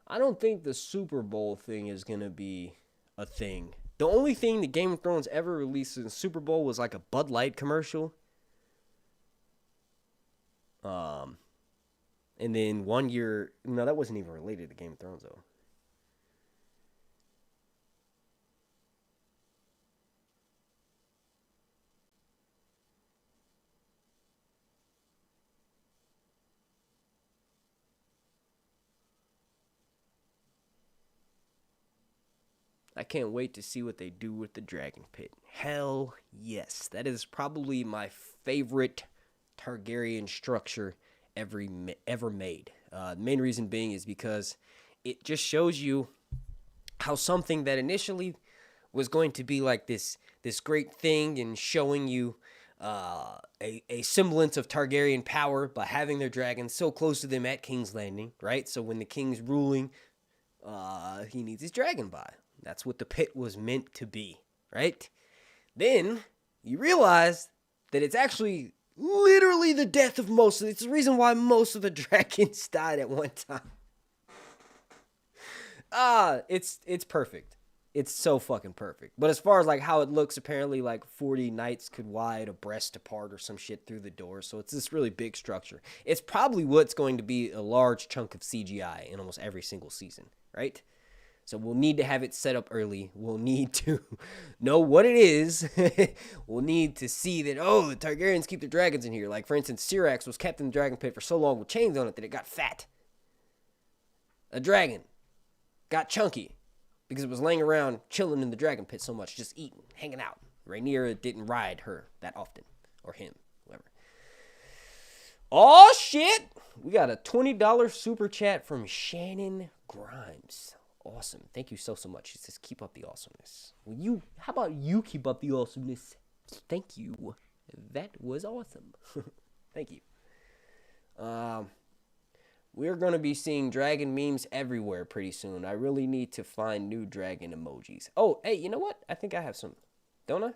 I don't think the Super Bowl thing is going to be a thing. The only thing that Game of Thrones ever released in the Super Bowl was like a Bud Light commercial. And then one year, no, that wasn't even related to Game of Thrones, though. I can't wait to see what they do with the Dragon Pit. Hell yes. That is probably my favorite Targaryen structure ever made. The main reason being is because it just shows you how something that initially was going to be like this great thing and showing you a semblance of Targaryen power by having their dragons so close to them at King's Landing, right? So when the king's ruling, he needs his dragon by. That's what the pit was meant to be, right? Then you realize that it's actually literally the death of most of it's the reason why most of the dragons died at one time. It's perfect. It's so fucking perfect. But as far as like how it looks, apparently like 40 knights could wide abreast apart or some shit through the door. So it's this really big structure. It's probably what's going to be a large chunk of CGI in almost every single season, right? So we'll need to have it set up early. We'll need to know what it is. We'll need to see that, oh, the Targaryens keep the dragons in here. Like, for instance, Syrax was kept in the dragon pit for so long with chains on it that it got fat. A dragon got chunky because it was laying around chilling in the dragon pit so much, just eating, hanging out. Rhaenyra didn't ride her that often. Or him, whoever. Oh, shit! We got a $20 super chat from Shannon Grimes. Awesome. Thank you so much. He says, keep up the awesomeness. How about you keep up the awesomeness? Thank you. That was awesome. Thank you. We're going to be seeing dragon memes everywhere pretty soon. I really need to find new dragon emojis. Oh, hey, you know what? I think I have some. Don't I?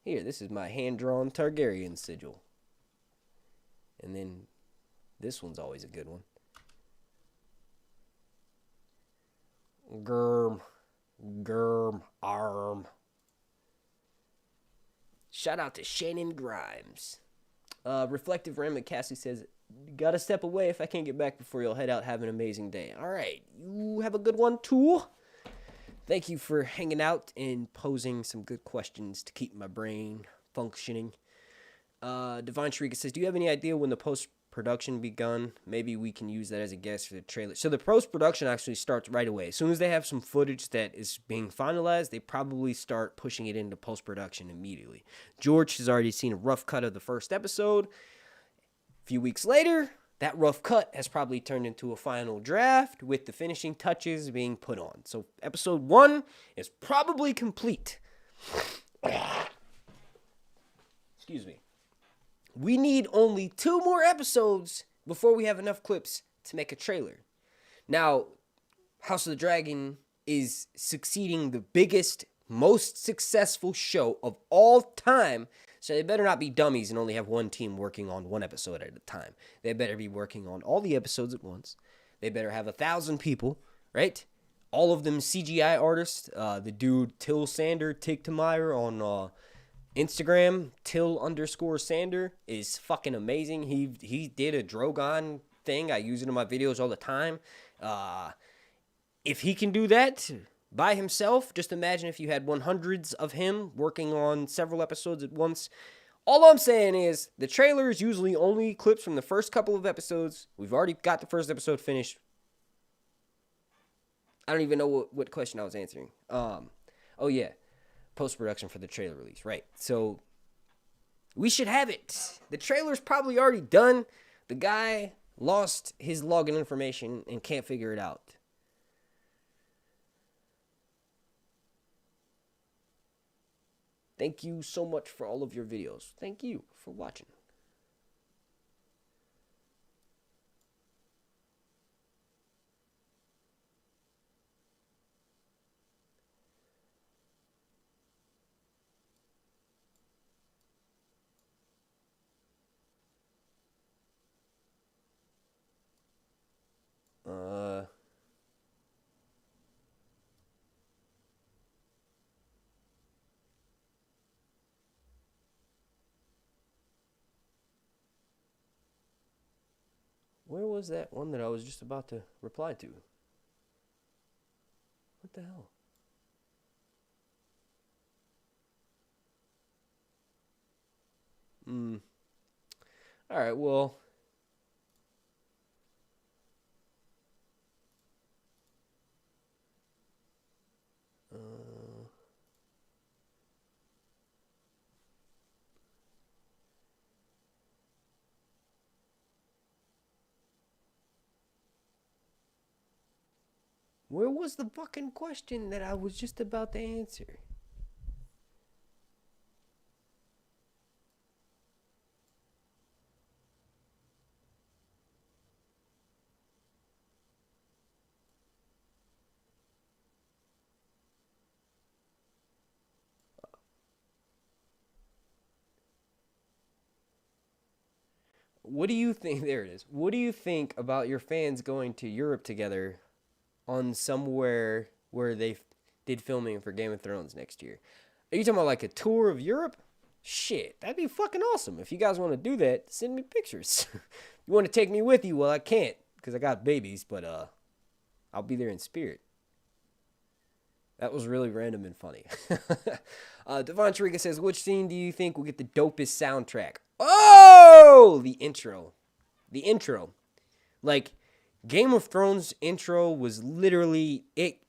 Here, this is my hand-drawn Targaryen sigil. And then this one's always a good one. Germ, arm. Shout out to Shannon Grimes. Reflective Ram Cassie says, gotta step away if I can't get back before you'll head out. Have an amazing day. All right, you have a good one too. Thank you for hanging out and posing some good questions to keep my brain functioning. Divine Sharika says, do you have any idea when the post-production begun? Maybe we can use that as a guess for the trailer. So the post-production actually starts right away. As soon as they have some footage that is being finalized, they probably start pushing it into post-production immediately. George has already seen a rough cut of the first episode. A few weeks later, that rough cut has probably turned into a final draft with the finishing touches being put on. So episode 1 is probably complete. Excuse me. We need only 2 more episodes before we have enough clips to make a trailer. Now, House of the Dragon is succeeding the biggest, most successful show of all time. So they better not be dummies and only have one team working on one episode at a time. They better be working on all the episodes at once. They better have 1,000 people, right? All of them CGI artists. The dude Till Sander, Tigtamire on Instagram, Till_Sander is fucking amazing. He did a Drogon thing. I use it in my videos all the time. If he can do that by himself, just imagine if you had 100s of him working on several episodes at once. All I'm saying is the trailer is usually only clips from the first couple of episodes. We've already got the first episode finished. I don't even know what question I was answering. Oh yeah, post-production for the trailer release, right? So we should have it. The trailer's probably already done. The guy lost his login information and can't figure it out. Thank you so much for all of your videos. Thank you for watching. Where was that one that I was just about to reply to? What the hell? Alright, well. Where was the fucking question that I was just about to answer? What do you think? There it is. What do you think about your fans going to Europe together on somewhere where they did filming for Game of Thrones next year? Are you talking about like a tour of Europe? Shit, that'd be fucking awesome. If you guys want to do that, send me pictures. You want to take me with you? Well, I can't because I got babies, but I'll be there in spirit. That was really random and funny. Devon Chirica says, which scene do you think will get the dopest soundtrack? Oh, the intro. The intro. Like, Game of Thrones intro was literally it.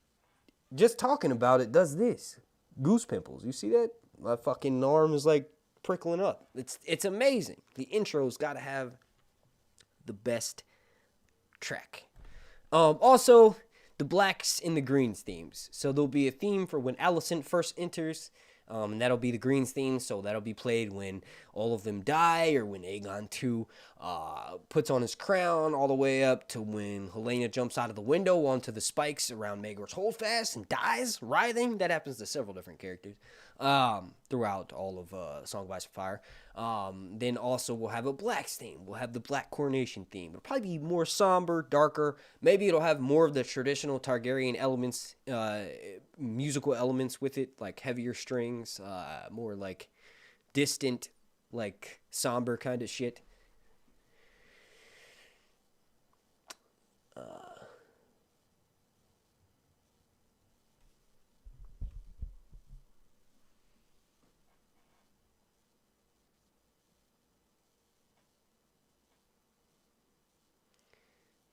Just talking about it does this. Goose pimples. You see that? My fucking arm is like prickling up. It's amazing. The intro's got to have the best track. Also, the blacks and the greens themes. So there'll be a theme for when Alicent first enters. And that'll be the Greens theme, so that'll be played when all of them die, or when Aegon 2 puts on his crown, all the way up to when Rhaenyra jumps out of the window onto the spikes around Maegor's holdfast and dies, writhing. That happens to several different characters throughout all of Song of Ice and Fire. Then also we'll have a Blacks theme. We'll have the Black Coronation theme. It'll probably be more somber, darker. Maybe it'll have more of the traditional Targaryen elements, musical elements with it, like heavier strings, more like distant, like somber kind of shit.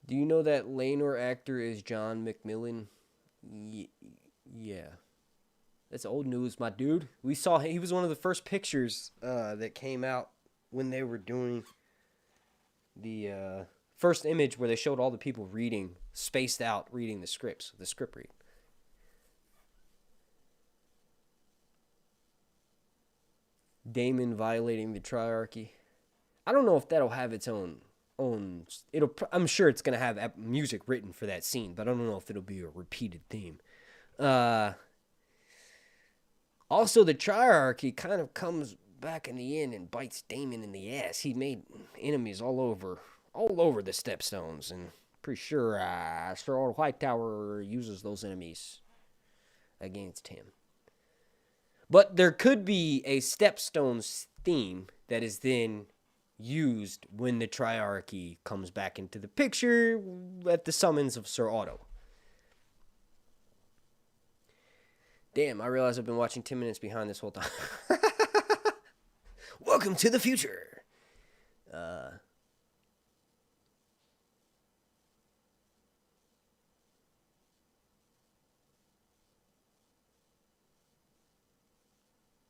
Do you know that Rhaenyra actor is John McMillan? Yeah. That's old news, my dude. We saw he was one of the first pictures that came out when they were doing the first image where they showed all the people reading, spaced out, reading the scripts, the script read. Daemon violating the triarchy. I don't know if that'll have its own. I'm sure it's gonna have music written for that scene, but I don't know if it'll be a repeated theme. Also, the triarchy kind of comes back in the end and bites Daemon in the ass. He made enemies all over the Stepstones, and pretty sure Sir Hightower uses those enemies against him. But there could be a Stepstones theme that is then used when the triarchy comes back into the picture at the summons of Sir Otto. Damn, I realize I've been watching 10 minutes behind this whole time. Welcome to the future.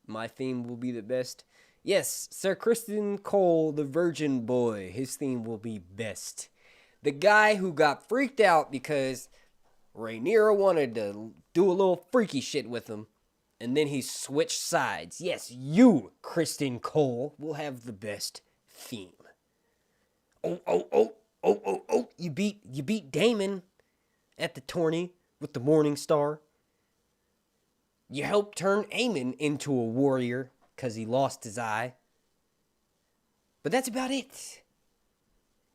My theme will be the best. Yes, Sir Criston Cole, the virgin boy, his theme will be best. The guy who got freaked out because Rhaenyra wanted to do a little freaky shit with him, and then he switched sides. Yes, you, Criston Cole, will have the best theme. Oh, you beat Daemon at the tourney with the Morning Star. You helped turn Aemon into a warrior because he lost his eye. But that's about it.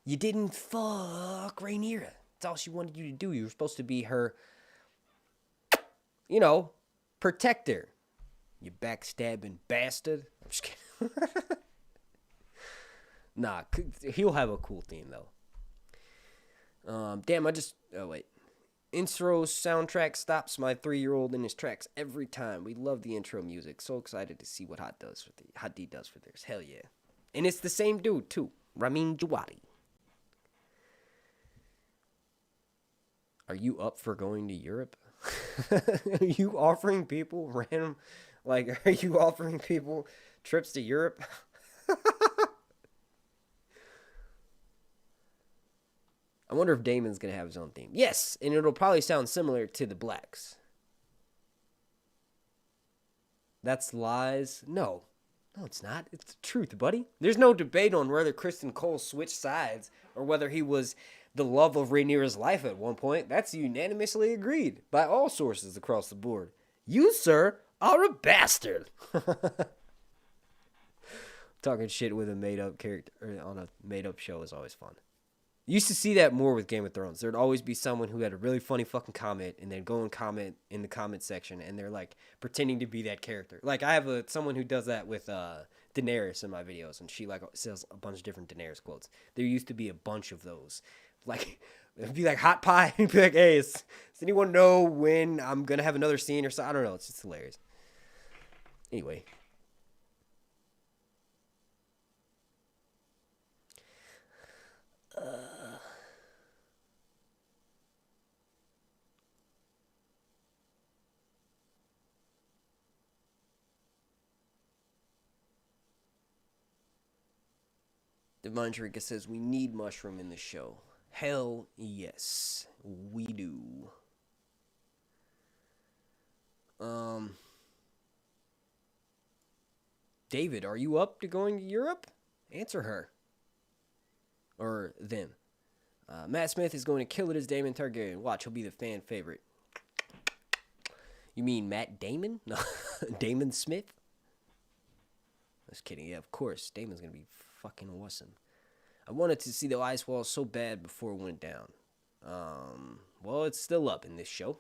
You didn't fuck Rhaenyra. That's all she wanted you to do. You were supposed to be her, protector. You backstabbing bastard. I'm just kidding. Nah, he'll have a cool theme, though. Oh, wait. Intro soundtrack stops my 3-year-old in his tracks every time. We love the intro music. So excited to see what Hot D does for theirs. Hell yeah. And it's the same dude, too. Ramin Djawadi. Are you up for going to Europe? Are you offering people trips to Europe? I wonder if Daemon's going to have his own theme. Yes, and it'll probably sound similar to the Blacks. That's lies? No, it's not. It's the truth, buddy. There's no debate on whether Criston Cole switched sides or whether he was the love of Rhaenyra's life at one point. That's unanimously agreed by all sources across the board. You, sir, are a bastard. Talking shit with a made-up character on a made-up show is always fun. You used to see that more with Game of Thrones. There'd always be someone who had a really funny fucking comment, and they'd go and comment in the comment section, and they're like pretending to be that character. Like I have someone who does that with Daenerys in my videos, and she like says a bunch of different Daenerys quotes. There used to be a bunch of those, like It'd be like hot pie. It'd be like, hey, does anyone know when I'm going to have another scene or something? I don't know. It's just hilarious. Anyway. Daemon Targaryen says we need mushroom in the show. Hell yes, we do. David, are you up to going to Europe? Answer her. Or them. Matt Smith is going to kill it as Daemon Targaryen. Watch, he'll be the fan favorite. You mean Matt Damon? No, Damon Smith? Just kidding. Yeah, of course. Damon's going to be fucking awesome. I wanted to see the ice wall so bad before it went down. Well, it's still up in this show.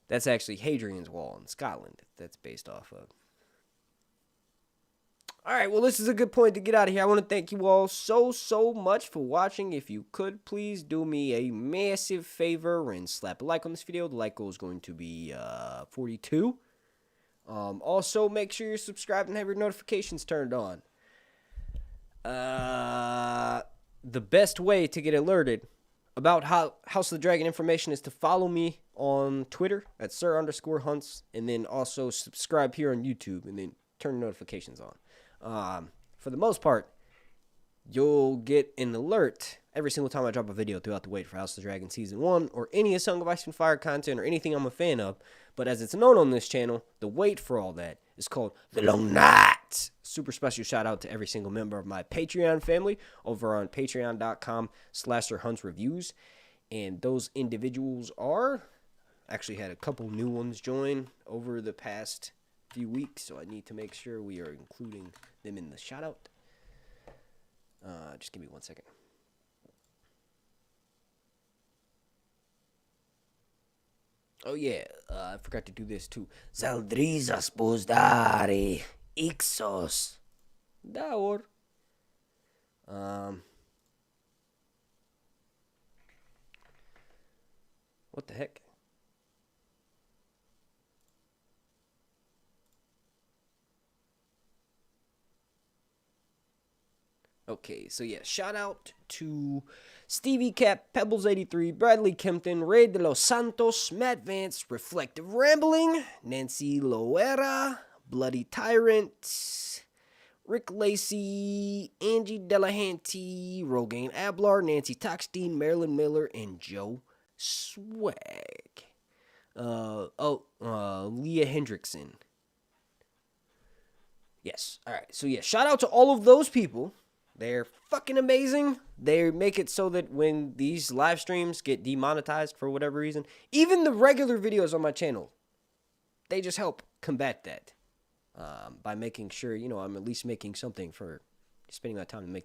That's actually Hadrian's Wall in Scotland. That's based off of. Alright, well, this is a good point to get out of here. I want to thank you all so much for watching. If you could, please do me a massive favor and slap a like on this video. The like goal is going to be 42. Also, make sure you're subscribed and have your notifications turned on. The best way to get alerted about House of the Dragon information is to follow me on Twitter at Sir_Hunts, and then also subscribe here on YouTube, and then turn notifications on. For the most part, you'll get an alert every single time I drop a video throughout the wait for House of the Dragon Season 1, or any of Song of Ice and Fire content, or anything I'm a fan of. But as it's known on this channel, the wait for all that is called The Long Night. Super special shout out to every single member of my Patreon family over on patreon.com/SirHuntsReviews. And those individuals are, actually had a couple new ones join over the past few weeks, so I need to make sure we are including them in the shout out. Just give me 1 second. Oh yeah, I forgot to do this too. Saldrizas pozdare Ixos Daor. What the heck? Okay, so yeah, shout out to Stevie Cap, Pebbles83, Bradley Kempton, Ray de los Santos, Matt Vance, Reflective Rambling, Nancy Loera, Bloody Tyrant, Rick Lacey, Angie Delahanty, Rogaine Ablar, Nancy Toxstein, Marilyn Miller, and Joe Swag. Leah Hendrickson. Yes, alright, so yeah, shout out to all of those people. They're fucking amazing. They make it so that when these live streams get demonetized for whatever reason, even the regular videos on my channel, they just help combat that by making sure, I'm at least making something for spending my time to make